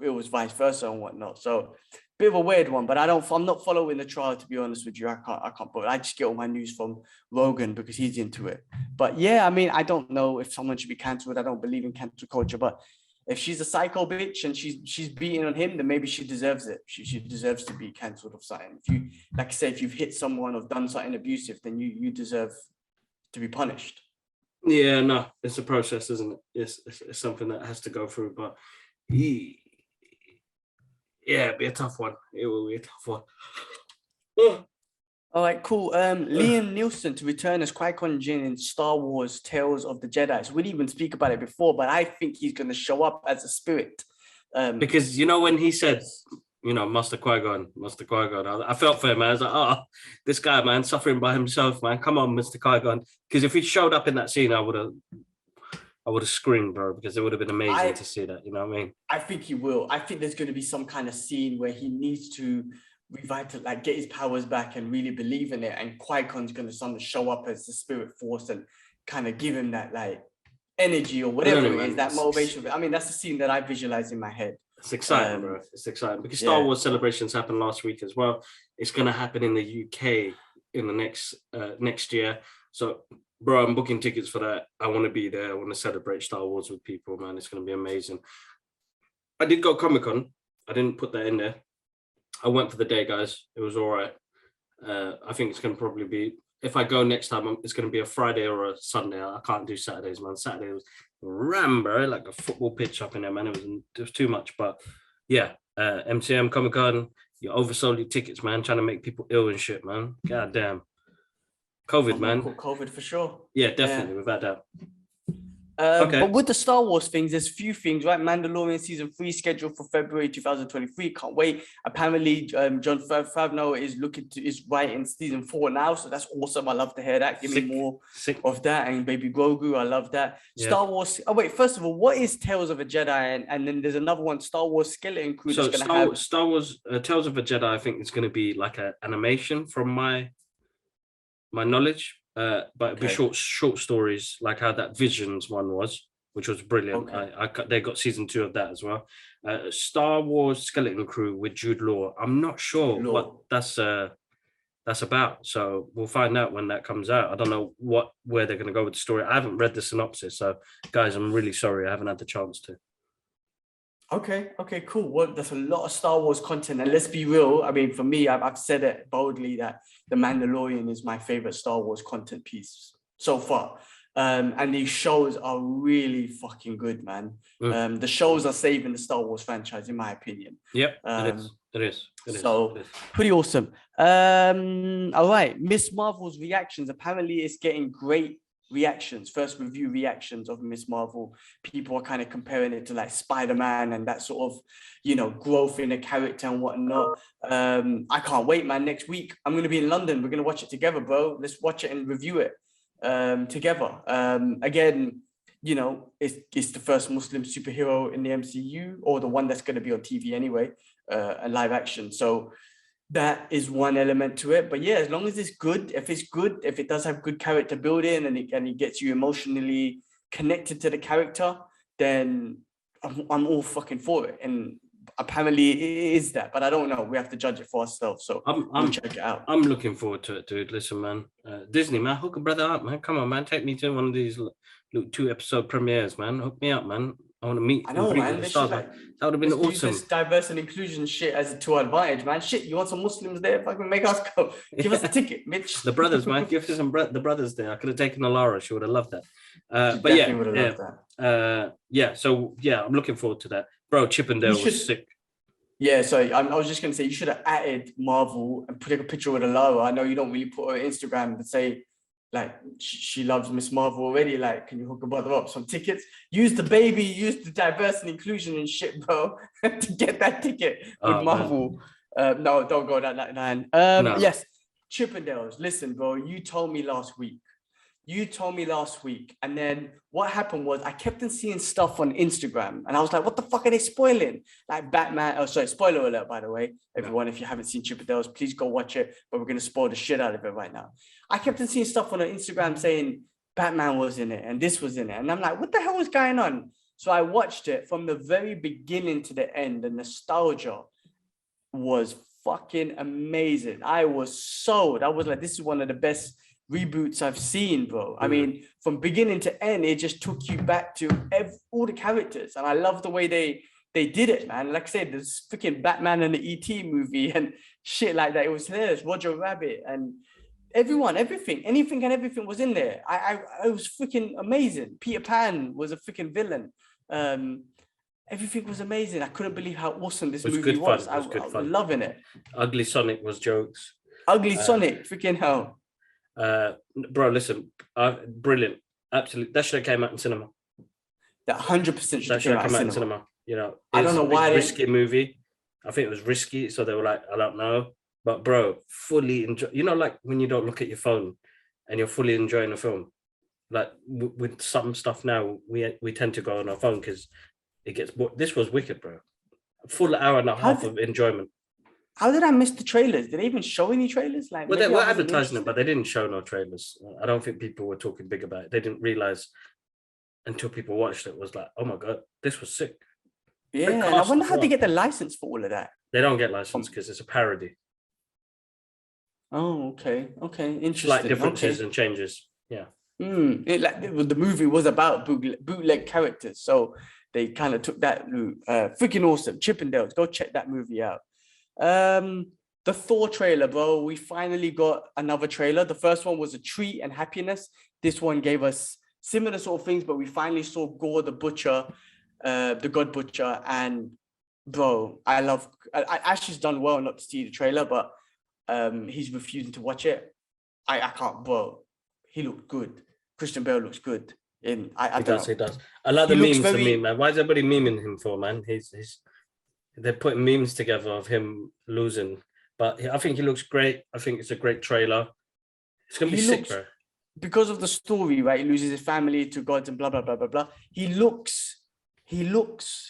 it was vice versa and whatnot. So bit of a weird one, but I'm not following the trial, to be honest with you. I can't, but I just get all my news from Rogan because he's into it. But yeah, I mean, I don't know if someone should be cancelled. I don't believe in cancel culture, but if she's a psycho bitch and she's beating on him, then maybe she deserves it. She deserves to be cancelled of something. If you, like I say, if you've hit someone or done something abusive, then you deserve to be punished. Yeah, no, it's a process, isn't it? It's something that has to go through, but yeah, it'd be a tough one. It will be a tough one. All right, cool. Liam Neeson to return as Qui-Gon Jinn in Star Wars Tales of the Jedi. So we didn't even speak about it before, but I think he's going to show up as a spirit. Because, you know, when he said, you know, Master Qui-Gon, I felt for him, man. I was like, oh, this guy, man, suffering by himself, man. Come on, Mr. Qui-Gon. Because if he showed up in that scene, I would have screamed, bro, because it would have been amazing to see that. You know what I mean? I think he will. I think there's going to be some kind of scene where he needs to get his powers back and really believe in it. And Qui-Gon's going to show up as the spirit force and kind of give him that like energy or whatever it is, that motivation. I mean, that's the scene that I visualize in my head. It's exciting, bro. It's exciting because Star Wars celebrations happened last week as well. It's going to happen in the UK in the next year. So, bro, I'm booking tickets for that. I want to be there. I want to celebrate Star Wars with people, man. It's going to be amazing. I did go Comic-Con. I didn't put that in there. I went for the day, guys. It was all right. I think it's going to probably be, if I go next time, it's going to be a Friday or a Sunday. I can't do Saturdays, man. Saturday was ram, bro, like a football pitch up in there, man. It was too much. But yeah, MCM, Comic-Con, you oversold your tickets, man, trying to make people ill and shit, man. God damn. COVID, man. COVID for sure. Yeah, definitely, without doubt. Okay. But with the Star Wars things, there's a few things, right? Mandalorian season 3 scheduled for February 2023. Can't wait. Apparently, Jon Favreau is writing season 4 now, so that's awesome. I love to hear that. Give me more of that. And Baby Grogu, I love that. Yeah. Star Wars. Oh wait, first of all, what is Tales of a Jedi? And then there's another one, Star Wars Skeleton Crew. So Star Wars Tales of a Jedi, I think it's going to be like an animation from my knowledge. But it'd be short stories, like how that Visions one was, which was brilliant. They got season 2 of that as well. Star Wars Skeleton Crew with Jude Law. I'm not sure what that's that's about. So we'll find out when that comes out. I don't know where they're going to go with the story. I haven't read the synopsis, so guys, I'm really sorry I haven't had the chance to. Okay, cool. Well, there's a lot of Star Wars content, and let's be real. I mean, for me, I've said it boldly that The Mandalorian is my favorite Star Wars content piece so far. And these shows are really fucking good, man. The shows are saving the Star Wars franchise, in my opinion. Yep, it is. Pretty awesome. All right, Miss Marvel's reactions. Apparently, it's getting great reactions, first review reactions of Miss Marvel. People are kind of comparing it to like Spider-Man and that sort of, you know, growth in a character and whatnot. I can't wait, man. Next week, I'm going to be in London. We're going to watch it together, bro. Let's watch it and review it together. Again, you know, it's the first Muslim superhero in the MCU, or the one that's going to be on TV anyway, a live action. So that is one element to it. But yeah, as long as it's good, if it does have good character building and it gets you emotionally connected to the character, then I'm all fucking for it. And apparently it is that, but I don't know. We have to judge it for ourselves. So we'll check it out. I'm looking forward to it, dude. Listen, man, Disney, man, hook a brother up, man. Come on, man, take me to one of these 2-episode premieres, man. Hook me up, man. I want to meet. I know, man. That would have been awesome. Use this diverse and inclusion shit as to our advantage, man. Shit, you want some Muslims there? Fucking make us go. Give us a ticket, Mitch. The brothers, man. Give us the brothers there. I could have taken Alara. She would have loved that. But yeah. So yeah, I'm looking forward to that, bro. Chippendale was sick. Yeah, sorry. I was just gonna say you should have added Marvel and put a picture with Alara. I know you don't really put her on Instagram, but say, like, she loves Miss Marvel already. Like, can you hook a brother up some tickets? Use the baby, use the diversity and inclusion and shit, bro, to get that ticket with Marvel. No, don't go that line. No. Yes, Chippendales. Listen, bro, you told me last week. And then what happened was I kept on seeing stuff on Instagram and I was like, what the fuck are they spoiling? Like Batman. Oh, sorry, spoiler alert, by the way. Everyone, if you haven't seen Chippendales, please go watch it. But we're going to spoil the shit out of it right now. I kept on seeing stuff on Instagram saying Batman was in it and this was in it. And I'm like, what the hell was going on? So I watched it from the very beginning to the end. The nostalgia was fucking amazing. I was sold. I was like, this is one of the best reboots I've seen, bro. I mean, from beginning to end, it just took you back to all the characters. And I love the way they did it, man. Like I said, there's freaking Batman and the E.T. movie and shit like that. It was hilarious. Roger Rabbit and anything and everything was in there. I was freaking amazing. Peter Pan was a freaking villain. Everything was amazing. I couldn't believe how awesome this movie was. I was loving it. Ugly Sonic was jokes. Ugly Sonic, freaking hell. Bro, listen, brilliant. Absolutely. That should have came out in cinema. That 100% should have come out in cinema. You know, I don't know why. Risky movie. I think it was risky. So they were like, I don't know. But bro, fully enjoy. You know, like when you don't look at your phone and you're fully enjoying a film. Like with some stuff now, we tend to go on our phone because it gets bored. This was wicked, bro. A full hour and a half of enjoyment. How did I miss the trailers? Did they even show any trailers? Like, well, they were advertising it, but they didn't show no trailers. I don't think people were talking big about it. They didn't realize until people watched it was like, oh my God, this was sick. Yeah, and I wonder how they get the license for all of that. They don't get license because it's a parody. Oh, okay, interesting. Slight differences and changes. Yeah. The movie was about bootleg characters, so they kind of took that route. Freaking awesome. Chippendales, go check that movie out. The Thor trailer, bro. We finally got another trailer. The first one was a treat and happiness. This one gave us similar sort of things, but we finally saw Gore the Butcher, the God Butcher, and bro, Ash's done well not to see the trailer, but he's refusing to watch it. I can't, bro. He looked good. Christian Bale looks good. He does. I like the memes to me, man. Why is everybody memeing him for, man? They're putting memes together of him losing, but I think he looks great. I think it's a great trailer. It's gonna be sick, bro. Because of the story, right? He loses his family to gods and blah blah blah blah blah. He looks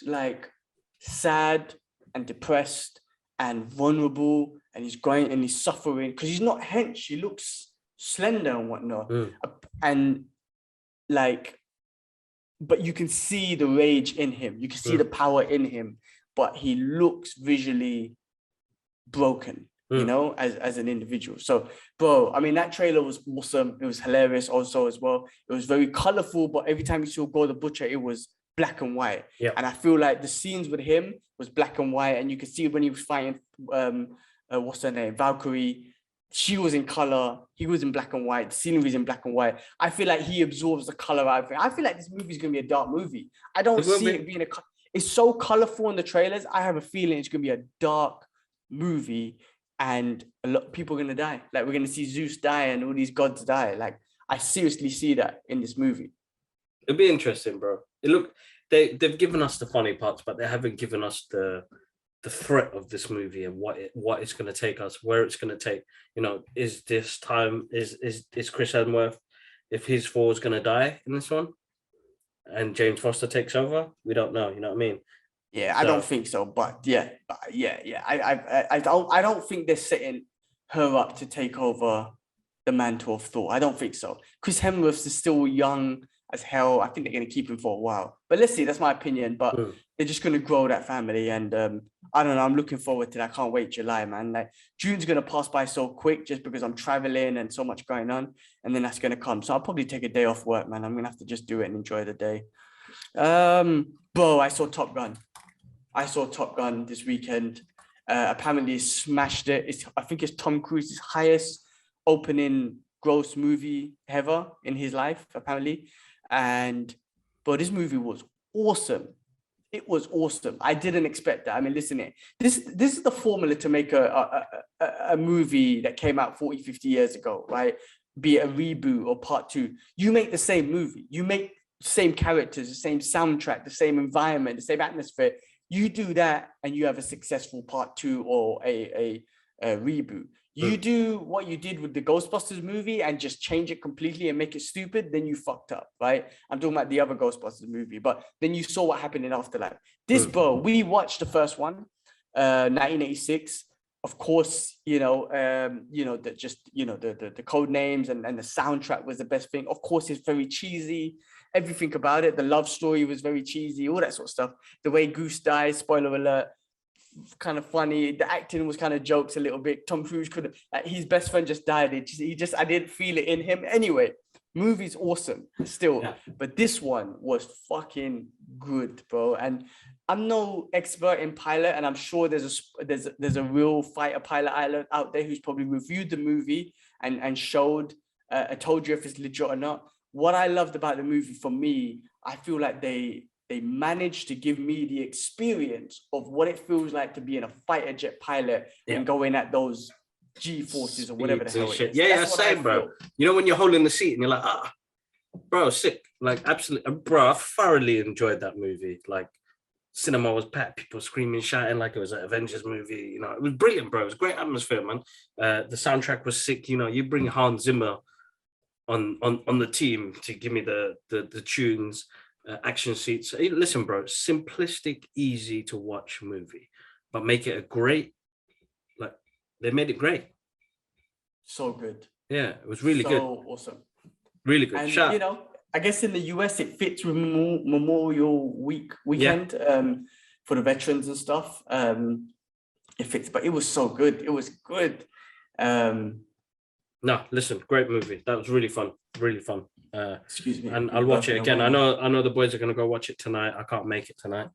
like sad and depressed and vulnerable, and he's going and he's suffering because he's not hench. He looks slender and whatnot, and like, but you can see the rage in him. You can see the power in him. But he looks visually broken. you know, as an individual. So, bro, I mean, that trailer was awesome. It was hilarious also as well. It was very colorful, but every time you saw Go the Butcher, it was black and white. Yeah. And I feel like the scenes with him was black and white, and you could see when he was fighting, what's her name, Valkyrie. She was in color. He was in black and white. The scenery's in black and white. I feel like he absorbs the color out of it. I feel like this movie is gonna be a dark movie. I don't see it being it's so colorful in the trailers. I have a feeling it's gonna be a dark movie, and a lot of people are gonna die. Like, we're gonna see Zeus die and all these gods die. Like, I seriously see that in this movie. It'll be interesting, bro. They've given us the funny parts, but they haven't given us the threat of this movie and what it's going to take us, where it's going to take. You know, is this time is Chris Hemsworth, if his four is going to die in this one, and James Foster takes over? We don't know. You know what I mean? Yeah, I don't think so, but yeah. I don't think they're setting her up to take over the mantle of Thor. I don't think so. Chris Hemsworth is still young as hell. I think they're going to keep him for a while. But let's see. That's my opinion. But they're just going to grow that family, and I don't know. I'm looking forward to that. I can't wait July, man. Like, June's going to pass by so quick just because I'm traveling and so much going on, and then that's going to come. So I'll probably take a day off work, man. I'm going to have to just do it and enjoy the day. Bro, I saw Top Gun. This weekend. Apparently smashed it. I think it's Tom Cruise's highest opening gross movie ever in his life, apparently. And but this movie was awesome. It was awesome. I didn't expect that. I mean, listen, this is the formula to make a movie that came out 40, 50 years ago, right? Be it a reboot or part two. You make the same movie. You make the same characters, the same soundtrack, the same environment, the same atmosphere. You do that and you have a successful part two or a reboot. You do what you did with the Ghostbusters movie and just change it completely and make it stupid, then you fucked up, right? I'm talking about the other Ghostbusters movie, but then you saw what happened in Afterlife. This, bro, we watched the first one, 1986. Of course, the code names and the soundtrack was the best thing. Of course, it's very cheesy. Everything about it, the love story was very cheesy, all that sort of stuff. The way Goose dies, spoiler alert, kind of funny. The acting was kind of jokes a little bit. Tom Cruise could have, his best friend just died. I didn't feel it in him. Anyway, movie's awesome still, but this one was fucking good, bro. And I'm no expert in pilot, and I'm sure there's a real fighter pilot out there who's probably reviewed the movie and showed, told you if it's legit or not. What I loved about the movie, for me, I feel like they managed to give me the experience of what it feels like to be in a fighter jet pilot and going at those G-forces or whatever the hell it is. Yeah, same, bro. You know, when you're holding the seat and you're like, bro, sick. Like, absolutely, bro, I thoroughly enjoyed that movie. Like, cinema was packed, people screaming, shouting like it was an Avengers movie. You know, it was brilliant, bro. It was a great atmosphere, man. The soundtrack was sick. You know, you bring Hans Zimmer on the team to give me the tunes, action seats. Hey, listen, bro, simplistic, easy to watch movie, but make it a great, like, they made it great. So good. Yeah, it was really good. So awesome. Really good. And, you know, I guess in the US, it fits with Memorial weekend for the veterans and stuff. It fits, but it was so good. It was good. No, listen, great movie. That was really fun. Really fun. Excuse me. And I'll watch it again. I know the boys are going to go watch it tonight. I can't make it tonight.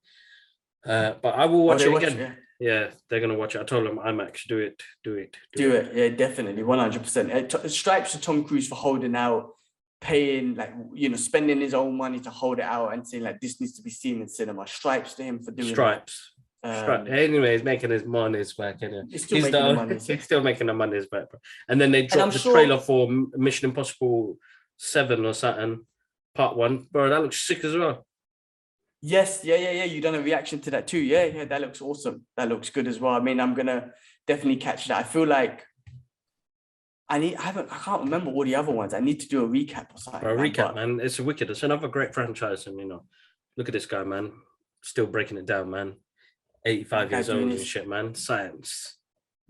But I will watch it again. Yeah, they're going to watch it. I told them, IMAX, do it. Yeah, definitely. 100%. Stripes to Tom Cruise for holding out, paying, like, you know, spending his own money to hold it out and saying, like, this needs to be seen in cinema. Stripes to him for doing Stripes. Anyway, he's making his money's back. He's still making the money's back. And then they dropped the trailer for Mission Impossible 7 or something, part 1. Bro, that looks sick as well. Yes, yeah. You done a reaction to that too. Yeah, that looks awesome. That looks good as well. I mean, I'm gonna definitely catch that. I feel like I can't remember all the other ones. I need to do a recap or something. Man. It's wicked. It's another great franchise, and, you know, look at this guy, man. Still breaking it down, man. 85 years old and shit, man. Science.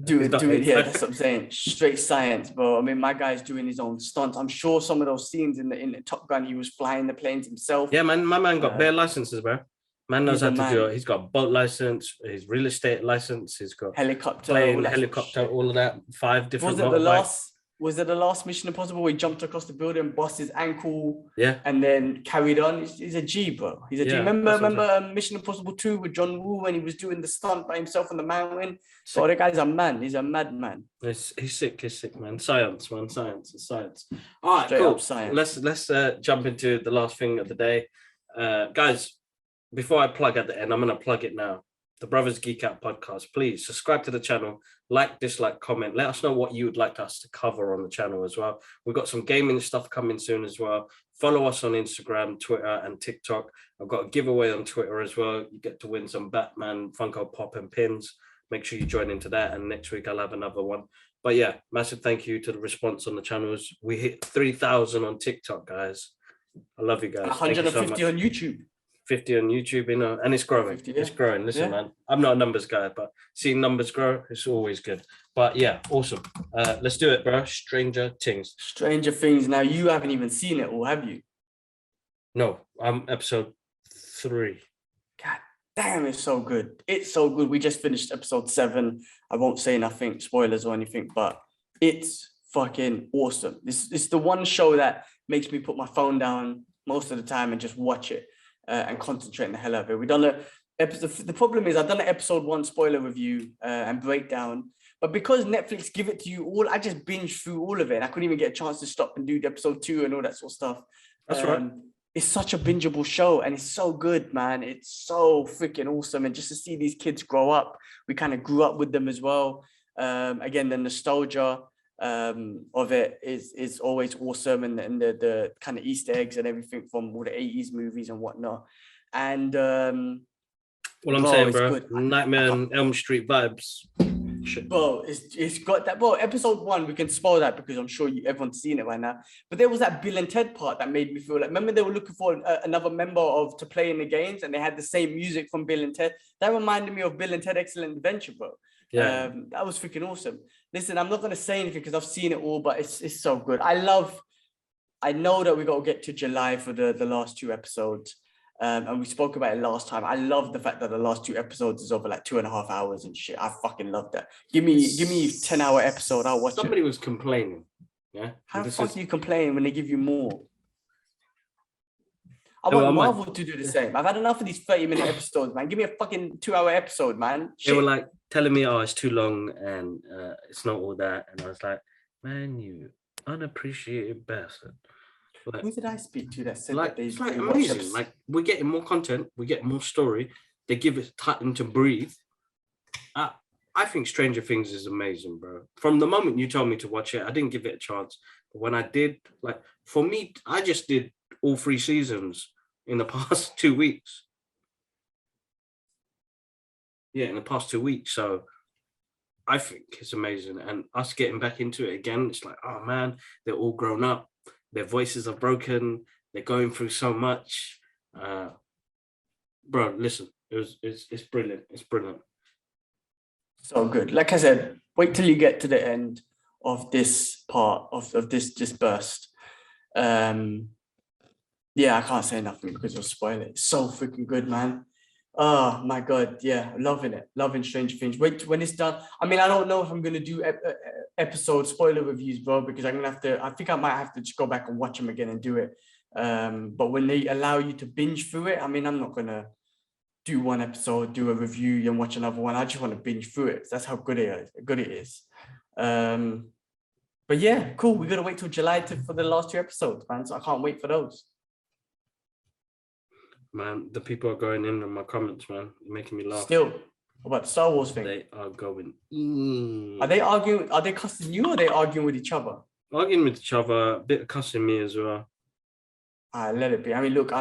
Do it. Yeah, that's what I'm saying. Straight science, bro. I mean, my guy's doing his own stunts. I'm sure some of those scenes in the Top Gun, he was flying the planes himself. Yeah, man. My man got bare licenses, bro. Man knows He's a how to do man. it. He's got a boat license, his real estate license. He's got Helicopter, plane, all that sort of helicopter, shit. all of that. 5 different Was it the motorbikes. last Mission Impossible where he jumped across the building, bust his ankle, Yeah, and then carried on? He's a G, bro. He's a G. Yeah, Remember, that's what I'm remember Mission Impossible 2 with John Woo when he was doing the stunt by himself on the mountain? So sick. the guy's a man. He's a madman. He's sick. He's sick, man. Science, man. Science. All right, Straight cool. up science. Let's jump into the last thing of the day, guys. Before I plug at the end, I'm gonna plug it now. The Brothers Geek Out podcast. Please subscribe to the channel, like, dislike, comment. Let us know what you would like us to cover on the channel as well. We've got some gaming stuff coming soon as well. Follow us on Instagram, Twitter, and TikTok. I've got a giveaway on Twitter as well. You get to win some Batman Funko Pop and pins. Make sure you join into that. And next week I'll have another one. But yeah, massive thank you to the response on the channels. We hit 3,000 on TikTok, guys. I love you guys. 150 on YouTube. 50 on YouTube, and it's growing. 50, yeah. It's growing. Listen, Yeah. man, I'm not a numbers guy, but seeing numbers grow, it's always good. But yeah, awesome. Let's do it, bro. Stranger Things. Stranger Things. Now, you haven't even seen it all, have you? No, I'm episode 3. God damn, it's so good. It's so good. We just finished episode 7. I won't say nothing, spoilers or anything, but it's fucking awesome. This is the one show that makes me put my phone down most of the time and just watch it and concentrate on the hell out of it. We've done a episode. The problem is I've done an episode 1 spoiler review and breakdown, but because Netflix give it to you all, I just binged through all of it. I couldn't even get a chance to stop and do the episode 2 and all that sort of stuff. That's right. It's such a bingeable show and it's so good, man. It's so freaking awesome. And just to see these kids grow up, we kind of grew up with them as well. Again, the nostalgia of it is always awesome, and the kind of Easter eggs and everything from all the 80s movies and whatnot. And Well, I'm saying, bro, Nightmare on Elm Street vibes. Shit. Bro, it's got that. Bro, episode 1, we can spoil that because I'm sure everyone's seen it right now. But there was that Bill and Ted part that made me feel like, remember they were looking for another member to play in the games, and they had the same music from Bill and Ted. That reminded me of Bill and Ted Excellent Adventure, bro. Yeah, that was freaking awesome. Listen, I'm not gonna say anything because I've seen it all, but it's so good. I know that we got to get to July for the last 2 episodes. And we spoke about it last time. I love the fact that the last 2 episodes is over like 2.5 hours and shit. I fucking love that. Give me 10-hour episode. I'll watch it. Somebody was complaining. Yeah. How the fuck do you complain when they give you more? I No, want Marvel to do the same. I've had enough of these 30-minute episodes, man. Give me a fucking 2-hour episode, man. They were like telling me, "Oh, it's too long and it's not all that," and I was like, "Man, you unappreciated bastard." Like, who did I speak to that said like, that it's like amazing. Like, we're getting more content, we get more story. They give it time to breathe. I think Stranger Things is amazing, bro. From the moment you told me to watch it, I didn't give it a chance. But when I did, like, for me, I just did all 3 seasons in the past 2 weeks. Yeah, in the past 2 weeks. So I think it's amazing. And us getting back into it again, it's like, oh man, they're all grown up. Their voices are broken. They're going through so much. Bro, listen, it's brilliant. It's brilliant. So good. Like I said, wait till you get to the end of this part of this burst. Yeah, I can't say nothing because you'll spoil it. It's so freaking good, man. Oh my God, yeah, loving it. Loving Stranger Things. Wait when it's done. I mean, I don't know if I'm gonna do episode spoiler reviews, bro, because I'm gonna have to. I think I might have to just go back and watch them again and do it. But when they allow you to binge through it, I mean, I'm not gonna do one episode, do a review, and watch another one. I just want to binge through it. That's how good it is. But yeah, cool. We gotta wait till July for the last 2 episodes, man. So I can't wait for those. Man, the people are going in on my comments, man. You're making me laugh. Still, about the Star Wars thing. They are going. Are they arguing? Are they cussing you or are they arguing with each other? Arguing with each other, a bit of cussing me as well. Let it be. I mean, look, I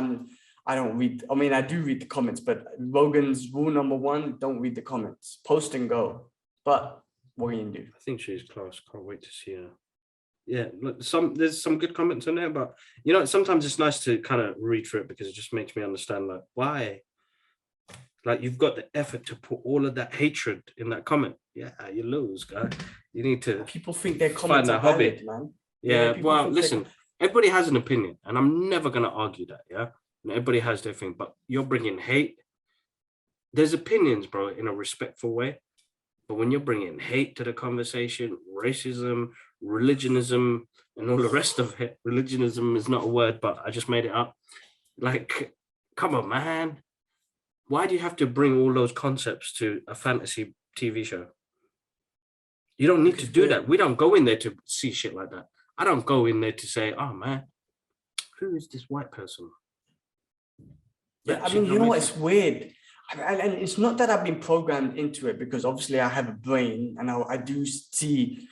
don't read. I mean, I do read the comments, but Rogan's rule number 1: don't read the comments. Post and go. But what can you do? I think she's close. Can't wait to see her. Yeah, look, there's some good comments in there, but sometimes it's nice to kind of read through it because it just makes me understand, like, why. Like, you've got the effort to put all of that hatred in that comment. Yeah, you lose, guy. You need to. People think their comments are valid, man. Yeah, well, listen. Everybody has an opinion, and I'm never gonna argue that. Yeah, and everybody has their thing, but you're bringing hate. there's opinions, bro, in a respectful way. But when you're bringing hate to the conversation, racism, religionism, and all the rest of it, religionism is not a word, but I just made it up. Like, come on, man. Why do you have to bring all those concepts to a fantasy TV show? You don't need to do that. We don't go in there to see shit like that. I don't go in there to say, oh, man, who is this white person? Yeah, I mean, you know what? It's weird. And it's not that I've been programmed into it, because obviously I have a brain and I do see,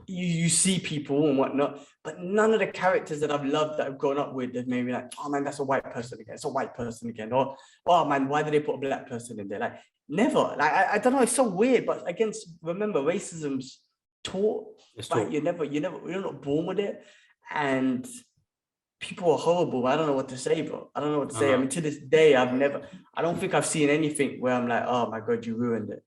you see people and whatnot, but none of the characters that I've loved, that I've grown up with, that made me like, oh man, that's a white person again. It's a white person again. Or, oh man, why did they put a black person in there? Like, never. Like, I don't know. It's so weird. But again, remember, racism's taught. Right? You're not born with it. And people are horrible. I don't know what to say, bro. I don't know what to say. I mean, to this day, I don't think I've seen anything where I'm like, oh my God, you ruined it.